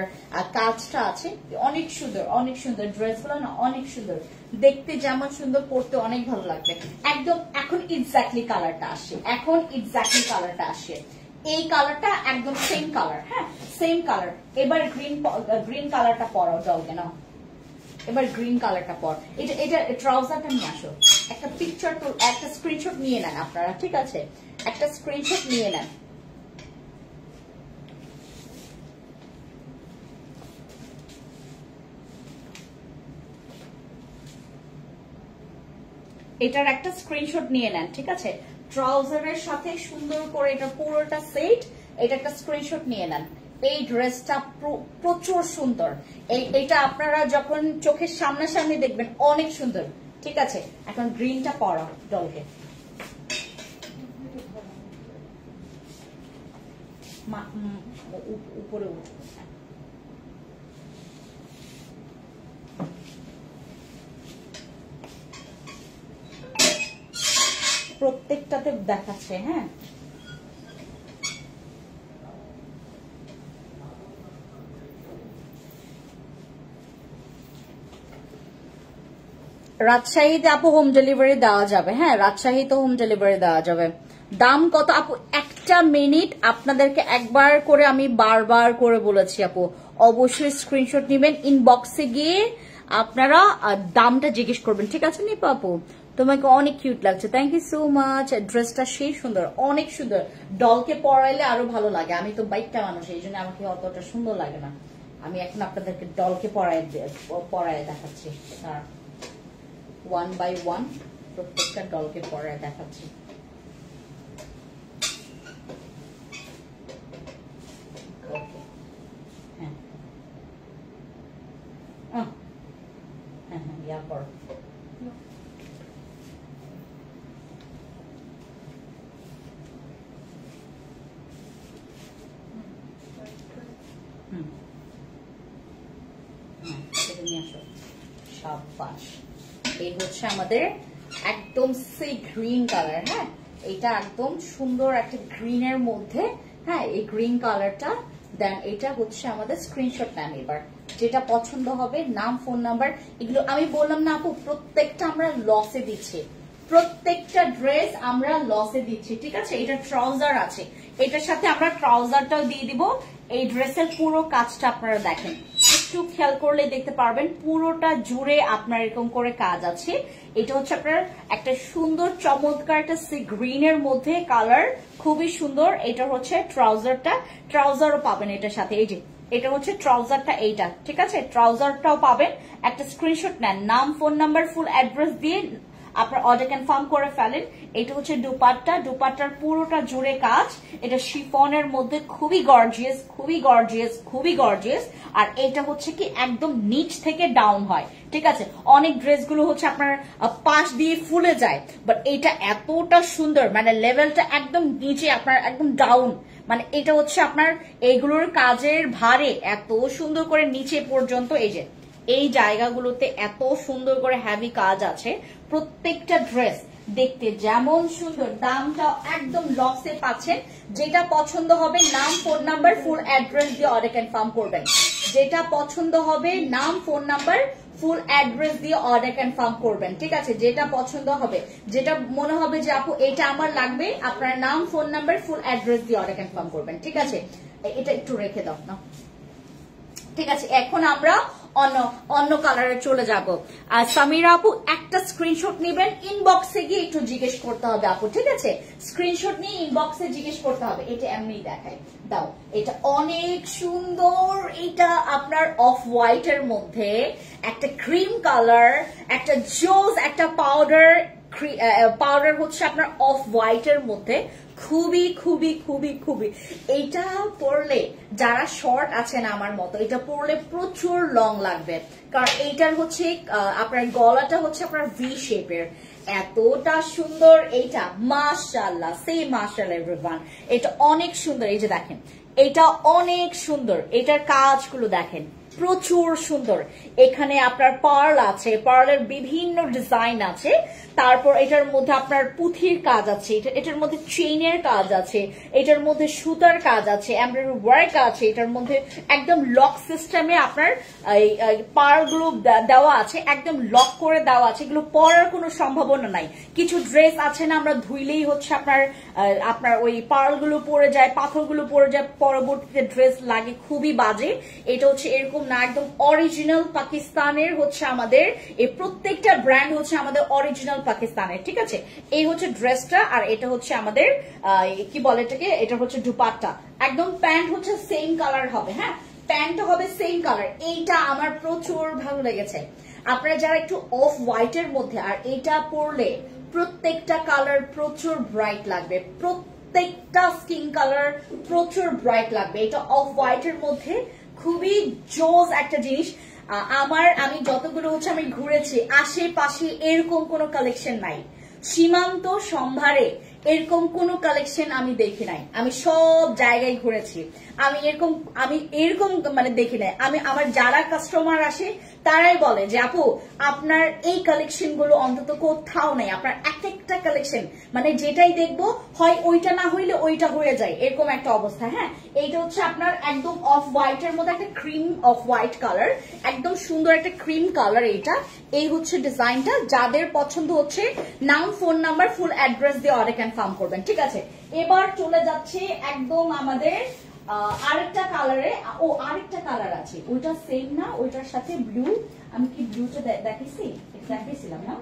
S1: কাজটা আছে। অনেক সুন্দর, অনেক সুন্দর ড্রেসগুলো না, অনেক সুন্দর দেখতে, যেমন সুন্দর পড়তে অনেক ভালো লাগবে একদম। এখন এক্স্যাক্টলি কালারটা আসে, এখন এক্স্যাক্টলি কালারটা আসে, এই কালারটা একদম সেম কালার, হ্যাঁ সেম কালার। এবার গ্রিন কালারটা পরাও জলকে নাও, এবার গ্রিন কালারটা পর। এটা ট্রাউজারটা নিয়ে আসো, একটা পিকচার তো, একটা স্ক্রিনশট নিয়ে নেন আপনারা, ঠিক আছে, একটা স্ক্রিনশট নিয়ে নেন। এটার একটা স্ক্রিনশট নিয়ে নেন, ঠিক আছে, ট্রাউজারের সাথে সুন্দর করে এটা পুরোটা সেট, এটা একটা স্ক্রিনশট নিয়ে নেন। এই ড্রেসটা প্রচুর সুন্দর, এটা আপনারা যখন চোখের সামনাসামনি দেখবেন অনেক সুন্দর, ঠিক আছে। এখন গ্রিনটা পরাও ডলকে, উপরে উঠে প্রত্যেকটাতে দেখাচ্ছে। হ্যাঁ রাজশাহীতে আপু হোম ডেলিভারি দেওয়া যাবে, হ্যাঁ রাজশাহীতে হোম ডেলিভারি দেওয়া যাবে। দাম কত আপু? একটা মিনিট, আপনাদেরকে একবার করে আমি বারবার করে বলেছি আপু, অবশ্যই স্ক্রিনশট নেবেন, ইনবক্সে গিয়ে আপনারা দামটা জিজ্ঞেস করবেন, ঠিক আছে নিপা আপু? তো তোমাকে অনেক কিউট লাগছে, থ্যাংক ইউ সো মাচ। ড্রেসটা সেই সুন্দর, অনেক সুন্দর, ডলকে পরাইলে আরো ভালো লাগে। আমি তো বাইকটা মানুষ, এই জন্য আমাকে অতটা সুন্দর লাগে না। আমি এখন আপনাদেরকে ডলকে পরায় দেখাচ্ছি, ওয়ান বাই ওয়ান প্রত্যেকটা ডলকে পরায় দেখাচ্ছি। ইয়া করো, সাবাস। এই হচ্ছে আমাদের একদম সি গ্রিন কালার, হ্যাঁ এটা একদম সুন্দর একটা গ্রিনের মধ্যে, হ্যাঁ এই গ্রিন কালারটা। দেন এটা হচ্ছে আমাদের স্ক্রিনশট নেন এবার, যেটা পছন্দ হবে, নাম ফোন নাম্বার। এগুলো আমি বললাম না আপু, প্রত্যেকটা আমরা লসে দিচ্ছি, প্রত্যেকটা ড্রেস আমরা লসে দিচ্ছি, ঠিক আছে। এটা ট্রাউজার আছে, এটার সাথে আমরা ট্রাউজারটাও দিয়ে দিব। এই ড্রেসের পুরো কাজটা আপনারা দেখেন, একটু খেয়াল করলে দেখতে পারবেন পুরোটা জুড়ে আপনার এরকম করে কাজ আছে। এটা হচ্ছে আপনার একটা সুন্দর চমৎকার একটা সি গ্রিনের মধ্যে কালার, খুবই সুন্দর। এটা হচ্ছে ট্রাউজারটা, ট্রাউজারও পাবেন এটার সাথে। এই যে এটা হচ্ছে ট্রাউজারটা, এইটা ঠিক আছে, ট্রাউজারটাও পাবেন। একটা স্ক্রিনশট নেন, নাম ফোন নাম্বার ফুল অ্যাড্রেস দিয়ে আপনার অর্ডার কনফার্ম করে ফেলেন। এটা হচ্ছে দুপাট্টা, দুপাট্টার পুরোটা জুড়ে কাজ। এটা শিফনের মধ্যে খুবই গর্জিয়াস, খুবই গর্জিয়াস, খুবই গর্জিয়াস। আর এটা হচ্ছে কি একদম নিচ থেকে ডাউন হয়, ঠিক আছে। অনেক ড্রেসগুলো হচ্ছে আপনার পাশ দিয়ে ফুলে যায়, বাট এটা এতটা সুন্দর, মানে লেভেলটা একদম নিচে, আপনার একদম ডাউন। মানে এটা হচ্ছে আপনার এইগুলোর কাজের ভারে এত সুন্দর করে নিচে পর্যন্ত, এই যে এই জায়গাগুলোতে এত সুন্দর করে হ্যাভি কাজ আছে। প্রত্যেকটা ড্রেস দেখতে যেমন সুন্দর, দামটাও একদম লসে পাচ্ছেন। যেটা পছন্দ হবে নাম ফোন নাম্বার ফুল অ্যাড্রেস দিয়ে অর্ডার কনফার্ম করবেন। যেটা পছন্দ হবে নাম ফোন নাম্বার ফুল অ্যাড্রেস দিয়ে অর্ডার কনফার্ম করবেন, ঠিক আছে। যেটা পছন্দ হবে, যেটা মনে হবে যে আপু এটা আমার লাগবে, আপনার নাম ফোন নাম্বার ফুল অ্যাড্রেস দিয়ে অর্ডার কনফার্ম করবেন, ঠিক আছে। এটা একটু রেখে দাও না, ঠিক আছে। এখন আমরা অন্য কালারে চলে যাব। আর সামিরা আপু একটা স্ক্রিনশট নেবেন, ইনবক্সে গিয়ে একটু জিজ্ঞেস করতে হবে আপু, ঠিক আছে। স্ক্রিনশট নিয়ে ইনবক্সে জিজ্ঞেস করতে হবে। এটা এমনি দেখায় দাও, এটা অনেক সুন্দর। এটা আপনার অফ হোয়াইট এর মধ্যে একটা ক্রিম কালার, একটা জোস, একটা পাউডার হচ্ছে আপনার অফ হোয়াইট এর মধ্যে, খুবই খুবই খুবই খুবই। এইটা পরলে যারা শর্ট আছেন আমার মতো, এটা পরলে প্রচুর লং লাগবে, কারণ এইটার হচ্ছে আপনার গলাটা হচ্ছে আপনার ভি শেপের, এতটা সুন্দর। এইটা মাশাআল্লাহ, সেই মাশাআল্লাহ এভরিওয়ান, এটা অনেক সুন্দর। এই যে দেখেন, এটা অনেক সুন্দর, এটার কাজগুলো দেখেন প্রচুর সুন্দর। এখানে আপনার পার্ল আছে, পার্লের বিভিন্ন ডিজাইন আছে। তারপর এটার মধ্যে আপনার পুঁথির কাজ আছে, এটার মধ্যে চেইনের কাজ আছে, এটার মধ্যে সুতার কাজ আছে, এমব্রয়ডারি ওয়ার্ক আছে। এটার মধ্যে একদম লক সিস্টেমে আপনার পার্ল গুলো দেওয়া আছে, একদম লক করে দেওয়া আছে। এগুলো পরার কোনো সম্ভাবনা নাই। কিছু ড্রেস আছে না, আমরা ধুইলেই হচ্ছে আপনার ওই পার্ল গুলো পরে যায়, পাথরগুলো পরে যায়, পরবর্তীতে ড্রেস লাগে খুবই বাজে। এটা হচ্ছে এরকম না, একদম অরিজিনাল পাকিস্তানের হচ্ছে আমাদের এই প্রত্যেকটা ব্র্যান্ড হচ্ছে আমাদের অরিজিনাল পাকিস্তানের, ঠিক আছে। এই হচ্ছে ড্রেসটা, আর এটা হচ্ছে আমাদের কি বলে এটাকে, এটা হচ্ছে দুপাট্টা। একদম প্যান্ট হচ্ছে সেম কালার হবে, হ্যাঁ প্যান্টটা হবে সেম কালার। এইটা আমার প্রচুর ভালো লেগেছে। আপনারা যারা একটু অফ হোয়াইট এর মধ্যে, আর এটা পরলে প্রত্যেকটা কালার প্রচুর ব্রাইট লাগবে, প্রত্যেকটা স্কিন কালার প্রচুর ব্রাইট লাগবে। এটা অফ হোয়াইট এর মধ্যে খুবই জোস একটা জিনিস। আমি যতগুলো হচ্ছে আমি ঘুরেছি, আশেপাশে এরকম কোনো কালেকশন নাই, সীমান্ত সম্ভারে এরকম কোনো কালেকশন আমি দেখি নাই। আমি সব জায়গায় ঘুরেছি, আমি এরকম মানে দেখি নাই। আমার যারা কাস্টমার আসে তারাই বলে যে আপু আপনার এই কালেকশন গুলো অন্তত কোথাও নেই, আপনার এক একটা কালেকশন মানে যেটাই দেখবো হয় ওইটা না হইলে ওইটা হয়ে যায়, এরকম একটা অবস্থা। হ্যাঁ এইটা হচ্ছে আপনার একদম অফ হোয়াইট এর মধ্যে একটা ক্রিম অফ হোয়াইট কালার, একদম সুন্দর একটা ক্রিম কালার। এইটা এই হচ্ছে ডিজাইনটা। যাদের পছন্দ হচ্ছে নাম ফোন নাম্বার ফুল অ্যাড্রেস দিয়ে অর্ডার কনফার্ম করবেন, ঠিক আছে। এবার চলে যাচ্ছে একদম আমাদের আরেকটা কালারে। আরেকটা কালার আছে, ওইটা সেম না, ওইটার সাথে ব্লু। আমি কি ব্লুটা দেখিয়েছিলাম না?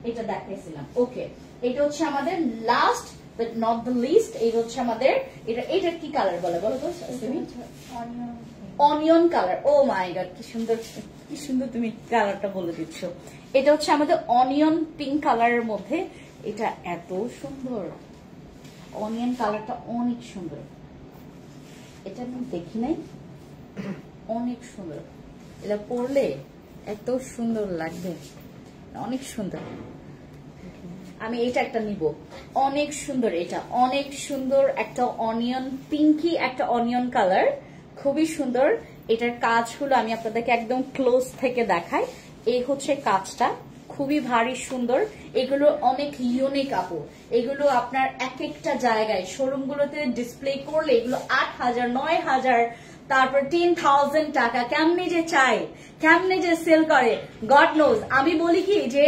S1: এটা দেখাইছিলাম। ওকে, এটা হচ্ছে আমাদের last but not the least. এটা হচ্ছে আমাদের এটা কি কালার বলে বলো তো? Onion colour. Oh my god, কি সুন্দর, কি সুন্দর তুমি কালারটা বলে দিচ্ছ। এটা হচ্ছে আমাদের অনিয়ন পিঙ্ক কালারের মধ্যে। এটা এত সুন্দর, অনিয়ন কালারটা অনেক সুন্দর। এটা আমি দেখি নাই, অনেক সুন্দর। এটা পরলে এত সুন্দর লাগবে, অনেক সুন্দর। আমি এটা একটা নিব, অনেক সুন্দর। এটা অনেক সুন্দর একটা অনিয়ন পিঙ্কি, একটা অনিয়ন কালার, খুবই সুন্দর। এটার কাজগুলো আমি আপনাদেরকে একদম ক্লোজ থেকে দেখাই। এই হচ্ছে কাজটা, খুবই ভারী সুন্দর। এগুলো অনেক ইউনিক আপু। এগুলো আপনার এক একটা জায়গায় শোরুমগুলোতে ডিসপ্লে করলে এগুলো 8,000 9,000 তারপর 10,000 টাকা। কেমনে যে চাই, কেমনে যে সেল করে, গড নোজ। আমি বলি কি যে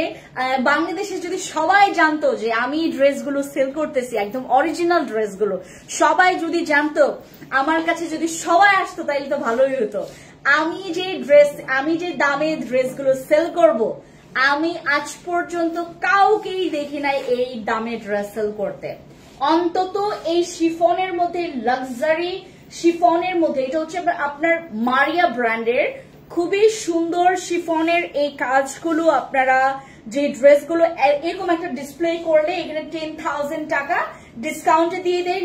S1: বাংলাদেশে যদি সবাই জানতো যে আমি ড্রেসগুলো সেল করতেছি, একদম অরিজিনাল ড্রেসগুলো সবাই যদি জানতো, আমার কাছে যদি সবাই আসতো, তাইলে তো ভালোই হতো। আমি যে দামে ড্রেসগুলো সেল করব, আমি আজ পর্যন্ত কাউকেই দেখি নাই এই দামে ড্রেস সেল করতে। অন্তত এই শিফনের মধ্যে, লাক্সারি শিফনের মধ্যে, এটা হচ্ছে আপনার মারিয়া ব্র্যান্ডের খুবই সুন্দর শিফনের এই কাজগুলো। আপনারা যে ড্রেসগুলো এরকম একটা ডিসপ্লে করলে এখানে 10,000 টাকা ডিসকাউন্টে দিয়ে দেয়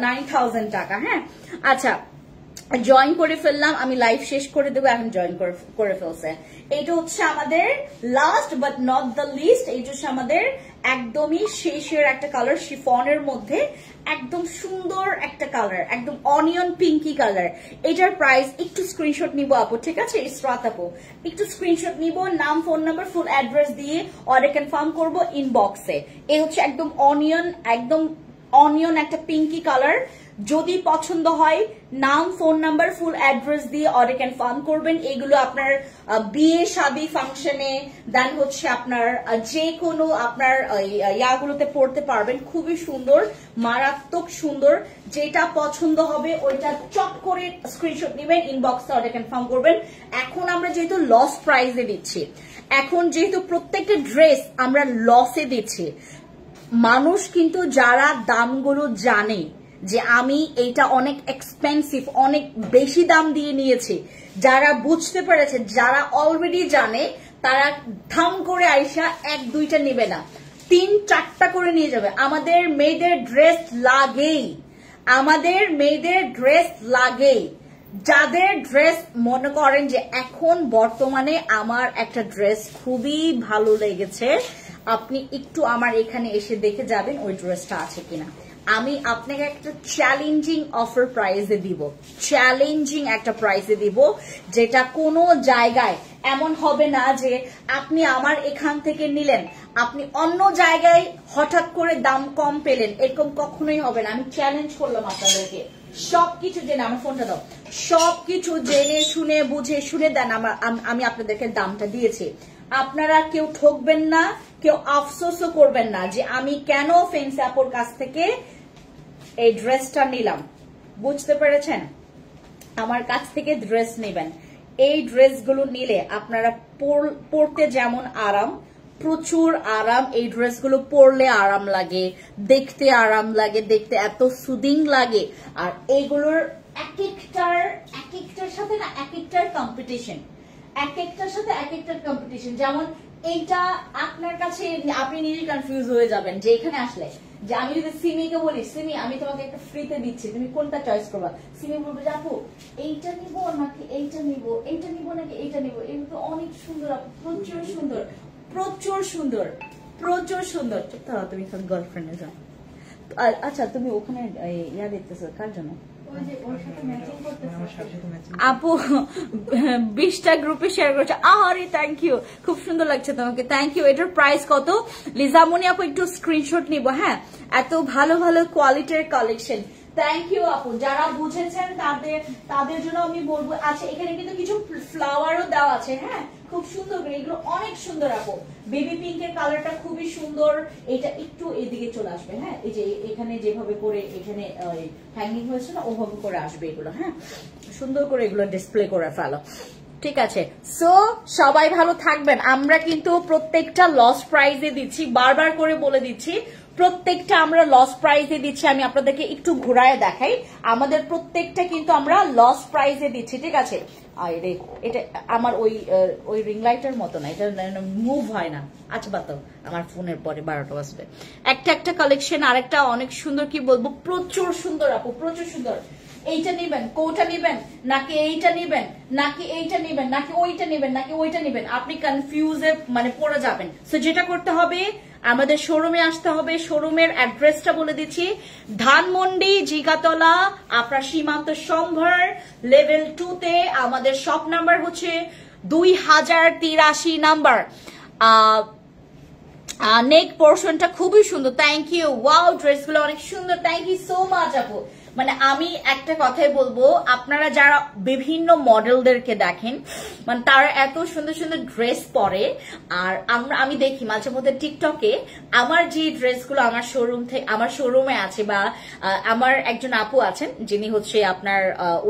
S1: 9,000 টাকা। হ্যাঁ, আচ্ছা, জয়েন করে ফেললাম, আমি লাইভ শেষ করে দেবো, এখন জয়েন করে ফেলছে। এটা হচ্ছে আমাদের last but not the least. এটা হচ্ছে আমাদের একদমই শেষের একটা কালার, শিফনের মধ্যে একদম সুন্দর একটা কালার, একদম অনিয়ন পিঙ্কি কালার। এটার প্রাইস একটু স্ক্রিনশট নিব আপু, ঠিক আছে? ইসরাত আপু একটু স্ক্রিনশট নিব, নাম, ফোন নাম্বার, ফুল অ্যাড্রেস দিয়ে অর্ডার কনফার্ম করবো ইনবক্সে। এই হচ্ছে একদম অনিয়ন একটা পিঙ্কি কালার। যদি পছন্দ হয়, নাম, ফোন নাম্বার, ফুল অ্যাড্রেস দিয়ে অর্ডার কনফার্ম করবেন। এগুলো আপনার বিয়ে শাদী ফাংশনে, দেন হচ্ছে আপনার যে কোনো আপনার ইয়াগুলোতে পড়তে পারবেন। খুবই সুন্দর, মারাত্মক সুন্দর। যেটা পছন্দ হবে ওইটা চট করে স্ক্রিনশট নেবেন, ইনবক্সে অর্ডার কনফার্ম করবেন। এখন আমরা যেহেতু লস প্রাইসে দিচ্ছি, এখন যেহেতু প্রত্যেকটা ড্রেস আমরা লসে দিচ্ছি, মানুষ কিন্তু যারা দামগুলো জানে যে আমি এইটা অনেক এক্সপেন্সিভ, অনেক বেশি দাম দিয়ে নিয়েছি, যারা বুঝতে পেরেছে, যারা অলরেডি জানে, তারা থাম করে আইসা 1-2টা নেবে না, 3-4টা করে নিয়ে যাবে। আমাদের মেয়েদের ড্রেস লাগেই, আমাদের মেয়েদের ড্রেস লাগেই। যাদের ড্রেস মনে করেন যে এখন বর্তমানে আমার একটা ড্রেস খুবই ভালো লেগেছে, আপনি একটু আমার এখানে এসে দেখে যাবেন ওই ড্রেসটা আছে কিনা। আমি আপনাকে একটা চ্যালেঞ্জিং অফার প্রাইসে দিব, চ্যালেঞ্জিং একটা প্রাইসে দিব, যেটা কোনো জায়গায় এমন হবে না যে আপনি আমার এখান থেকে নিলেন, আপনি অন্য জায়গায় হঠাৎ করে দাম কম পেলেন, এরকম কখনোই হবে না। আমি চ্যালেঞ্জ করলাম আপনাদেরকে, সবকিছু জেনে, আমার ফোনটা দাও, সবকিছু জেনে শুনে বুঝে শুনে দেন আমি আপনাদেরকে দামটা দিয়েছি। আপনারা কেউ ঠকবেন না, কেউ আফসোসও করবেন না যে আমি কেন ফেন্সি আপুর কাছ থেকে এই ড্রেসটা নিলাম। বুঝতে পেরেছেন? আমার কাছ থেকে ড্রেস নেবেন, এই ড্রেসগুলো নিলে আপনারা পরতে যেমন আরাম, প্রচুর আরাম। এই ড্রেসগুলো পরলে আরাম লাগে, দেখতে আরাম লাগে, দেখতে এত সুদিং লাগে। আর এইগুলোর এক একটার সাথে না এক একটার কম্পিটিশন, এক একটার সাথে এক একটার কম্পিটিশন। যেমন এইটা আপনার কাছে আপনি নিজে কনফিউজ হয়ে যাবেন যে এখানে আসলে, যে আমি যদি সিমিকে বলি, সিমি আমি তোমাকে একটা ফ্রিতে দিচ্ছি, তুমি কোনটা চয়েস করবা? সিমি বলবে যে আপু এইটা নিবো নাকি এইটা নিবো, এইটা নিবো নাকি এইটা নিবো। এগুলো তো অনেক সুন্দর আপু, প্রচুর সুন্দর, প্রচুর সুন্দর, প্রচুর সুন্দর। তুমি গার্লফ্রেন্ডে যাও। আচ্ছা, তুমি ওখানে ইয়া দেখতেছো কার জন্য? আপু 20টা গ্রুপে শেয়ার করেছে। আরে থ্যাংক ইউ, খুব সুন্দর লাগছে তোমাকে, থ্যাংক ইউ। এটার প্রাইস কত? লিজামনি আপু একটু স্ক্রিনশট নিব। হ্যাঁ, এত ভালো ভালো কোয়ালিটির কালেকশন। থ্যাংক ইউ আপু, যারা বুঝেছেন তাদের জন্য আমি বলবো। আচ্ছা, এখানে কিন্তু কিছু ফ্লাওয়ারও দেওয়া আছে। হ্যাঁ, খুব সুন্দর, এগুলো অনেক সুন্দর আপু। বেবি পিঙ্কের কালারটা খুবই সুন্দর। এটা একটু এদিকে চলে আসবে। হ্যাঁ, এই যে এখানে যেভাবে করে এখানে হ্যাঙ্গিং হয়েছে না, ওভাবে করে আসবে এগুলো। হ্যাঁ, সুন্দর করে এগুলো ডিসপ্লে করে ফেলো। ঠিক আছে। সো সবাই ভালো থাকবেন। আমরা কিন্তু প্রত্যেকটা লস প্রাইজে দিচ্ছি, বারবার করে বলে দিচ্ছি, প্রত্যেকটা আমরা লস প্রাইজে দিচ্ছি। আমি আপনাদেরকে একটু ঘুরায় দেখাই, আমাদের প্রত্যেকটা কিন্তু আমরা লস প্রাইজে দিচ্ছি, ঠিক আছে। আরে এটা আমার ওই রিং লাইটের মতো না, এটা মুভ হয় না। আচ্ছা বাতো, আমার ফোনের পরে 12টা বাজবে। একটা কালেকশন, আরেকটা অনেক সুন্দর, কি বলবো, প্রচুর সুন্দর আপু, প্রচুর সুন্দর। এইটা নিবেন, কোটা নিবেন, নাকি এইটা নিবেন, নাকি এইটা নিবেন, নাকি ওইটা নিবেন, নাকি ওইটা নিবেন, আপনি কনফিউজে মানে পড়ে যাবেন। সো যেটা করতে হবে, আমাদের শোরুমে আসতে হবে। শোরুমের অ্যাড্রেসটা বলে দিচ্ছি, ধানমন্ডি, জিগাতলা, আপনার সীমান্ত সম্ভার লেভেল 2 তে। আমাদের শপ নাম্বার হচ্ছে 2083 নাম্বার। নেক পোর্শনটা খুবই সুন্দর, থ্যাংক ইউ। ওয়াও, ড্রেসগুলো অনেক সুন্দর, থ্যাংক ইউ সো মাচ আপু। মানে আমি একটা কথাই বলবো, আপনারা যারা বিভিন্ন মডেলদেরকে দেখেন, মানে তারা এত সুন্দর সুন্দর ড্রেস পরে, আর আমি দেখি মাঝে মধ্যে টিকটকে আমার যে ড্রেসগুলো আমার শোরুম থেকে, আমার শোরুমে আছে, বা আমার একজন আপু আছেন যিনি হচ্ছে আপনার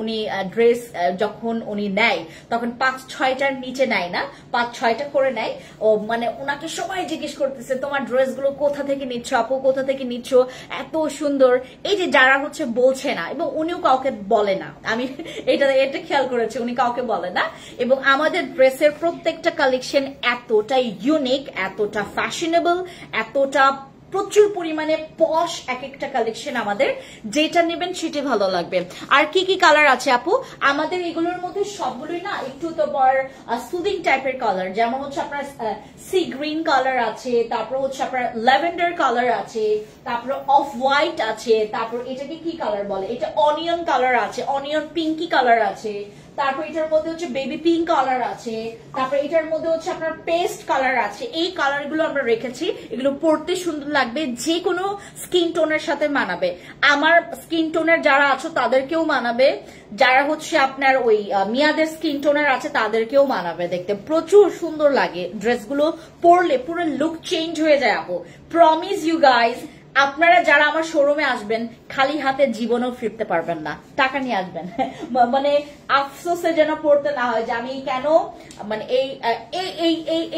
S1: উনি ড্রেস যখন উনি নেয় তখন 5-6টার নিচে নেয় না, 5-6টা করে নেয়। ও মানে ওনাকে সবাই জিজ্ঞেস করতেছে, তোমার ড্রেসগুলো কোথা থেকে নিচ্ছ আপু, কোথা থেকে নিচ্ছ, এত সুন্দর। এই যে যারা হচ্ছে বলছে না, এবং উনিও কাউকে বলে না, আমি এটা খেয়াল করেছি, উনি কাউকে বলে না। এবং আমাদের ড্রেসের প্রত্যেকটা কালেকশন এতটা ইউনিক, এতটা ফ্যাশনেবল, এতটা প্রচুর পরিমাণে পশ এক একটা কালেকশন আমাদের, যেটা নেবেন সেটা ভালো লাগবে। আর কি কি কালার আছে আপু আমাদের এগুলোর মধ্যে? সবগুলোই না একটু তোমার সুদিং টাইপের কালার, যেমন হচ্ছে আপনার সি গ্রিন কালার আছে, তারপর হচ্ছে আপনার ল্যাভেন্ডার কালার আছে, তারপর অফ হোয়াইট আছে, তারপর এটাকে কি কালার বলে, এটা অনিয়ন কালার আছে, অনিয়ন পিঙ্কি কালার আছে, তারপর এটার মধ্যে হচ্ছে বেবি পিঙ্ক কালার আছে, তারপর এটার মধ্যে হচ্ছে আপনার পেস্ট কালার আছে। এই কালার গুলো আমরা রেখেছি, এগুলো পরতে সুন্দর লাগবে, যে কোনো স্কিন টোনের সাথে মানাবে। আমার স্কিন টোনের যারা আছো তাদেরকেও মানাবে, যারা হচ্ছে আপনার ওই মিয়াদের স্কিন টোনের আছে তাদেরকেও মানাবে। দেখতে প্রচুর সুন্দর লাগে ড্রেসগুলো, পরলে পুরো লুক চেঞ্জ হয়ে যায় আপু। প্রমিস ইউ গাইজ, আপনারা যারা আমার শোরুমে আসবেন খালি হাতে জীবনেও ফিরতে পারবেন না, টাকা নিয়ে আসবেন। মানে আফসোসে যেন পড়তে না হয় যে আমি কেন, মানে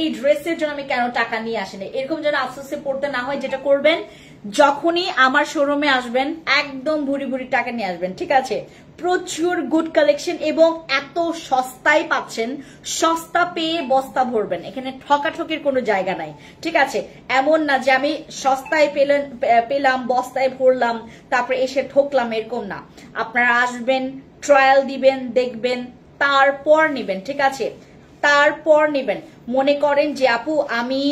S1: এই ড্রেসের জন্য আমি কেন টাকা নিয়ে আসিনি, এরকম যেন আফসোসে পড়তে না হয়। যেটা করবেন, যখনই আমার শোরুমে আসবেন একদম ভুরি ভুরি টাকা নিয়ে আসবেন, ঠিক আছে। প্রচুর গুড কালেকশন এবং এত সস্তায় পাচ্ছেন, সস্তা পেয়ে বস্তা ভরবেন, এখানে ঠকাঠকির কোনো জায়গা নাই, ঠিক আছে। এমন না যে আমি সস্তায় পেলাম বস্তায় ভরলাম তারপরে এসে ঠকলাম, এরকম না। আপনারা আসবেন, ট্রায়াল দিবেন, দেখবেন, তারপর নিবেন, ঠিক আছে, তারপর নিবেন। মনে করেন যে আপু আমি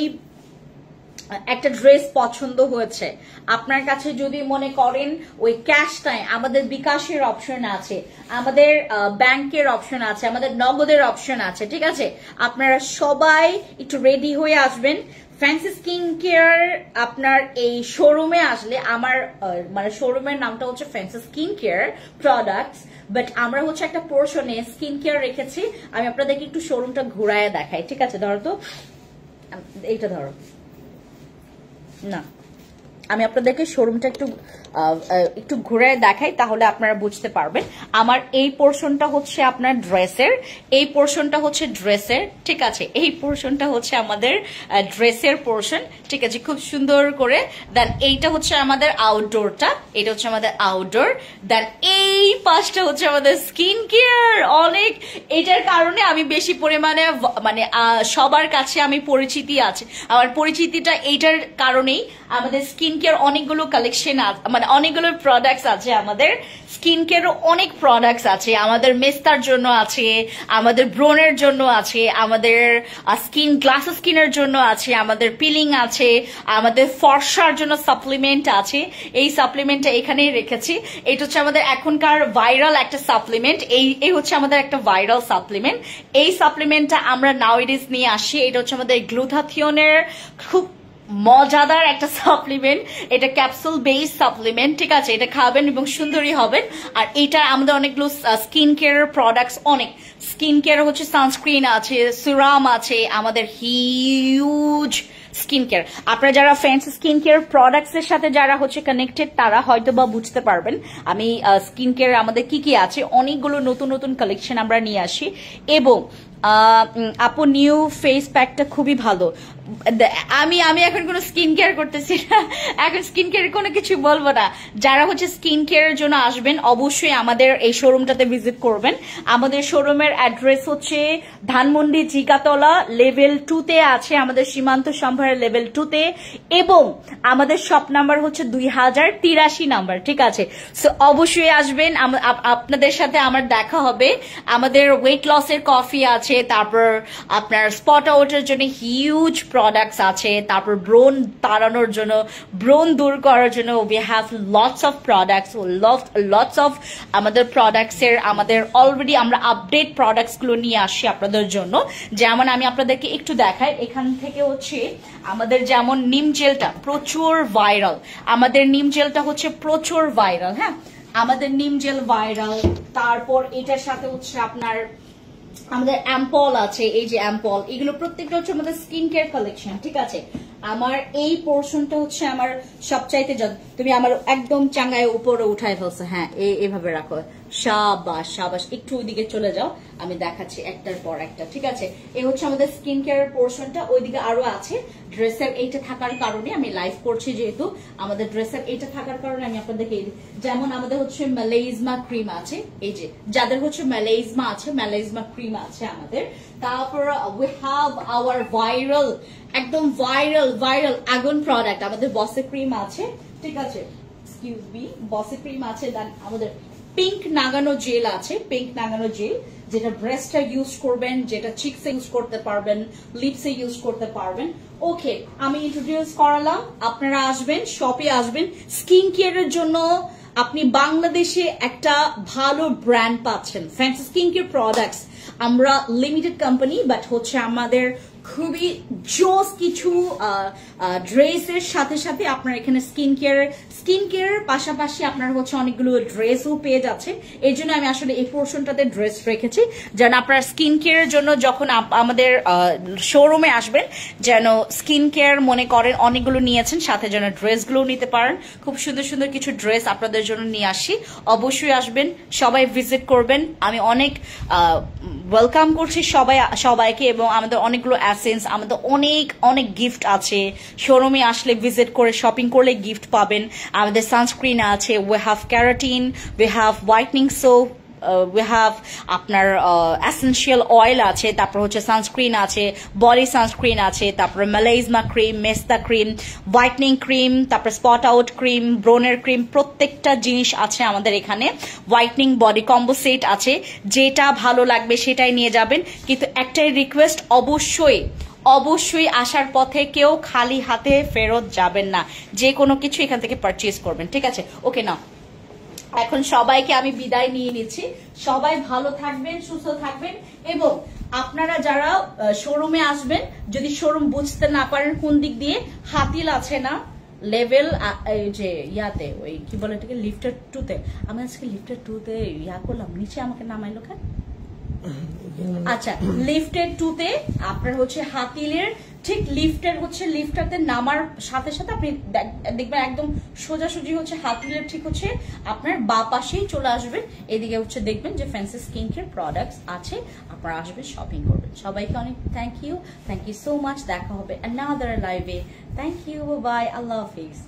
S1: একটা ড্রেস পছন্দ হয়েছে, আপনার কাছে যদি মনে করেন ওই ক্যাশ নাই, আমাদের বিকাশের অপশন আছে, আমাদের ব্যাংকের অপশন আছে, আমাদের নগদের অপশন আছে, ঠিক আছে। আপনারা সবাই একটু রেডি হয়ে আসবেন। ফ্যান্সি স্কিন কেয়ার আপনার এই শোরুমে আসলে, আমার মানে শোরুমের নামটা হচ্ছে fancy skin care products, but আমরা হচ্ছে একটা পোর্শনে স্কিন কেয়ার রেখেছি। আমি আপনাদেরকে একটু শোরুমটা ঘুরায় দেখাই, ঠিক আছে। ধরো তো, এইটা ধরো না, আমি আপনাদেরকে শোরুমটা একটু ঘুরে দেখাই, তাহলে আপনারা বুঝতে পারবেন। আমার এই পোর্শনটা হচ্ছে আপনার ড্রেসের, এই পোর্শনটা হচ্ছে ড্রেসের, ঠিক আছে। এই পোর্শনটা হচ্ছে আমাদের ড্রেসের পোর্শন, ঠিক আছে, খুব সুন্দর করে। দেন এইটা হচ্ছে আমাদের আউটডোরটা, এটা হচ্ছে আমাদের আউটডোর। দেন এই পাশটা হচ্ছে আমাদের স্কিন কেয়ার। অনেক এটার কারণে আমি বেশি পরিমাণে মানে সবার কাছে আমি পরিচিতি আছে, আমার পরিচিতিটা এইটার কারণেই। আমাদের স্কিন কেয়ার অনেকগুলো কালেকশন আছে, মানে অনেকগুলো প্রোডাক্টস আছে, আমাদের স্কিন কেয়ারও অনেক প্রোডাক্টস আছে, আমাদের মেস্তার জন্য আছে, আমাদের ব্রোনের জন্য আছে, আমাদের স্কিন গ্লাস স্কিনের জন্য আছে, আমাদের পিলিং আছে, আমাদের ফর্সার জন্য সাপ্লিমেন্ট আছে। এই সাপ্লিমেন্টটা এখানেই রেখেছি। এটা হচ্ছে আমাদের এখনকার ভাইরাল একটা সাপ্লিমেন্ট, এই হচ্ছে আমাদের একটা ভাইরাল সাপ্লিমেন্ট। এই সাপ্লিমেন্টটা আমরা নাউএডেজ নিয়ে আসি। এটা হচ্ছে আমাদের গ্লুথাথিয়নের খুব মজাদার একটা সাপ্লিমেন্ট, এটা ক্যাপসুল বেস সাপ্লিমেন্ট, ঠিক আছে। এটা খাবেন এবং সুন্দরী হবেন। আর এটা আমাদের অনেকগুলো স্কিন কেয়ার প্রোডাক্টস, অনেক স্কিন কেয়ার হচ্ছে সানস্ক্রিন আছে, সিরাম আছে, আমাদের হিউজ স্কিন কেয়ার। আপনারা যারা ফ্যান্সি স্কিন কেয়ার প্রোডাক্টস এর সাথে যারা হচ্ছে কানেক্টেড, তারা হয়তো বা বুঝতে পারবেন আমি স্কিন কেয়ার আমাদের কি কি আছে। অনেকগুলো নতুন নতুন কালেকশন আমরা নিয়ে আসি, এবং আপু নিউ ফেস প্যাকটা খুবই ভালো। আমি এখন কোনো স্কিন কেয়ার করতেছি না, এখন স্কিন কেয়ার কোনো কিছু বলবো না। যারা হচ্ছে স্কিন কেয়ারের জন্য আসবেন অবশ্যই আমাদের এই শোরুমটাতে ভিজিট করবেন। আমাদের শোরুমের অ্যাড্রেস হচ্ছে ধানমন্ডি জিকাতলা লেভেল 2 তে আছে, আমাদের সীমান্ত সম্ভারের লেভেল 2 তে, এবং আমাদের শপ নাম্বার হচ্ছে 2083 নাম্বার, ঠিক আছে? সো অবশ্যই আসবেন, আপনাদের সাথে আমার দেখা হবে। আমাদের ওয়েট লসের কফি আছে, তারপর আপনার স্পট আউটের জন্য হিউজ প্রোডাক্টস আছে, তারপর ব্রণ তাড়ানোর জন্য, ব্রণ দূর করার জন্য we have lots of products, lots of আমাদের প্রোডাক্টস এর, আমাদের অলরেডি আমরা আপডেট প্রোডাক্টস গুলো নিয়ে আসি আপনাদের জন্য। যেমন আমি আপনাদেরকে একটু দেখাই, এখান থেকে হচ্ছে আমাদের যেমন নিম জেলটা প্রচুর ভাইরাল, আমাদের নিম জেলটা হচ্ছে প্রচুর ভাইরাল। হ্যাঁ, আমাদের নিম জেল ভাইরাল। তারপর এটার সাথে হচ্ছে আপনার আমাদের অ্যাম্পল আছে, এই যে অ্যাম্পল, এগুলো প্রত্যেকটা হচ্ছে আমাদের স্কিন কেয়ার কালেকশন, ঠিক আছে? আমার এই পোর্শনটা হচ্ছে আমার সবচাইতে, তুমি আমার একদম চাঙ্গায় উপরে উঠায় ফেলছো। হ্যাঁ, এইভাবে রাখো, সাবাস সাবাস। একটু ওইদিকে চলে যাও, আমি দেখাচ্ছি একটার পর একটা, ঠিক আছে? এই হচ্ছে আমাদের স্কিন কেয়ার পোর্শনটা। ওইদিকে আরো আছে, ড্রেসের এইটা থাকার কারণে আমি লাইভ করছি, যেহেতু আমাদের ড্রেসের এইটা থাকার কারণে আমি আপনাদেরকে, যেমন আমাদের হচ্ছে ম্যালেজমা ক্রিম আছে, এই যে যাদের হচ্ছে ম্যালেজমা আছে, ম্যালেজমা ক্রিম আছে আমাদের। তারপর উই হ্যাভ আওয়ার ভাইরাল, একদম ভাইরাল আগুন প্রোডাক্ট, আমাদের বসে ক্রিম আছে, ঠিক আছে? এক্সকিউজ মি, বসে ক্রিম আছে। দেন আমাদের পিঙ্ক নাগানো জেল আছে, পিঙ্ক নাগানো জেল, যেটা ব্রেস্টে ইউজ করবেন, যেটা চিকসে ইউজ করতে পারবেন, লিপসে ইউজ করতে পারবেন। ওকে, আমি ইন্ট্রোডিউস করালাম, আপনারা আসবেন, শপে আসবেন। স্কিন কেয়ারের জন্য আপনি বাংলাদেশে একটা ভালো ব্র্যান্ড পাচ্ছেন, ফ্যান্সি স্কিন কেয়ার প্রোডাক্টস। আমরা লিমিটেড কোম্পানি, বাট হচ্ছে আমাদের খুবই জোস কিছু ড্রেসের সাথে সাথে আপনার এখানে স্কিন কেয়ারের পাশাপাশি আপনার হচ্ছে অনেকগুলো ড্রেসও পেয়ে যাচ্ছে। এই জন্য আমি আসলে এই পোর্শনটাতে ড্রেস রেখেছি, যেন আপনার স্কিন কেয়ারের জন্য যখন আমাদের শোরুমে আসবেন, যেন স্কিন কেয়ার মনে করেন অনেকগুলো নিয়েছেন, সাথে যেন ড্রেসগুলো নিতে পারেন। খুব সুন্দর সুন্দর কিছু ড্রেস আপনাদের জন্য নিয়ে আসি, অবশ্যই আসবেন, সবাই ভিজিট করবেন। আমি অনেক ওয়েলকাম করছি সবাইকে, এবং আমাদের অনেকগুলো এসেন্স, আমাদের অনেক গিফট আছে। শোরুমে আসলে ভিজিট করে শপিং করলে গিফট পাবেন। আমাদের সানস্ক্রিন আছে, we have keratin, we have whitening soap, we have আপনার এসেনশিয়াল অয়েল আছে, তারপর হচ্ছে সানস্ক্রিন আছে, বডি সানস্ক্রিন আছে, তারপর ম্যালেজমা ক্রিম, মেস্তা ক্রিম, হোয়াইটনিং ক্রিম, তারপর স্পট আউট ক্রিম, ব্রোনের ক্রিম, প্রত্যেকটা জিনিস আছে আমাদের এখানে। হোয়াইটনিং বডি কম্বো সেট আছে, যেটা ভালো লাগবে সেটাই নিয়ে যাবেন। কিন্তু একটাই রিকোয়েস্ট, অবশ্যই আসার পথে কেউ খালি হাতে ফেরত যাবেন না, যে কোনো কিছু এখান থেকে পারচেজ করবেন, ঠিক আছে? ওকে, না এখন সবাইকে আমি বিদায় নিয়ে নিচ্ছি। সবাই ভালো থাকবেন, সুস্থ থাকবেন, এবং আপনারা যারা শোরুমে আসবেন, যদি শোরুম বুঝতে না পারেন কোন দিক দিয়ে, হাতিল আছে না লেভেল, যে ইয়াতে, ওই কি বলে এটাকে, লিফটার 2 তে। আমি আজকে লিফটার 2 তে ইয়া করলাম, নিচে আমাকে নামাইলো কেন? আচ্ছা, লিফটের 2 তে আপনার হচ্ছে হাতিলের ঠিক লিফটারতে নামার সাথে সাথে আপনি দেখবেন একদম সোজাসুজি হচ্ছে হাতিলের ঠিক হচ্ছে আপনার বা পাশেই চলে আসবেন। এদিকে হচ্ছে দেখবেন যে ফ্যান্সি স্কিন কেয়ার প্রোডাক্টস আছে, আপনারা আসবেন, শপিং করবেন। সবাইকে অনেক থ্যাংক ইউ সো মাচ। দেখা হবে অ্যানাদার লাইভে। থ্যাংক ইউ, বাই, আল্লাহ হাফিজ।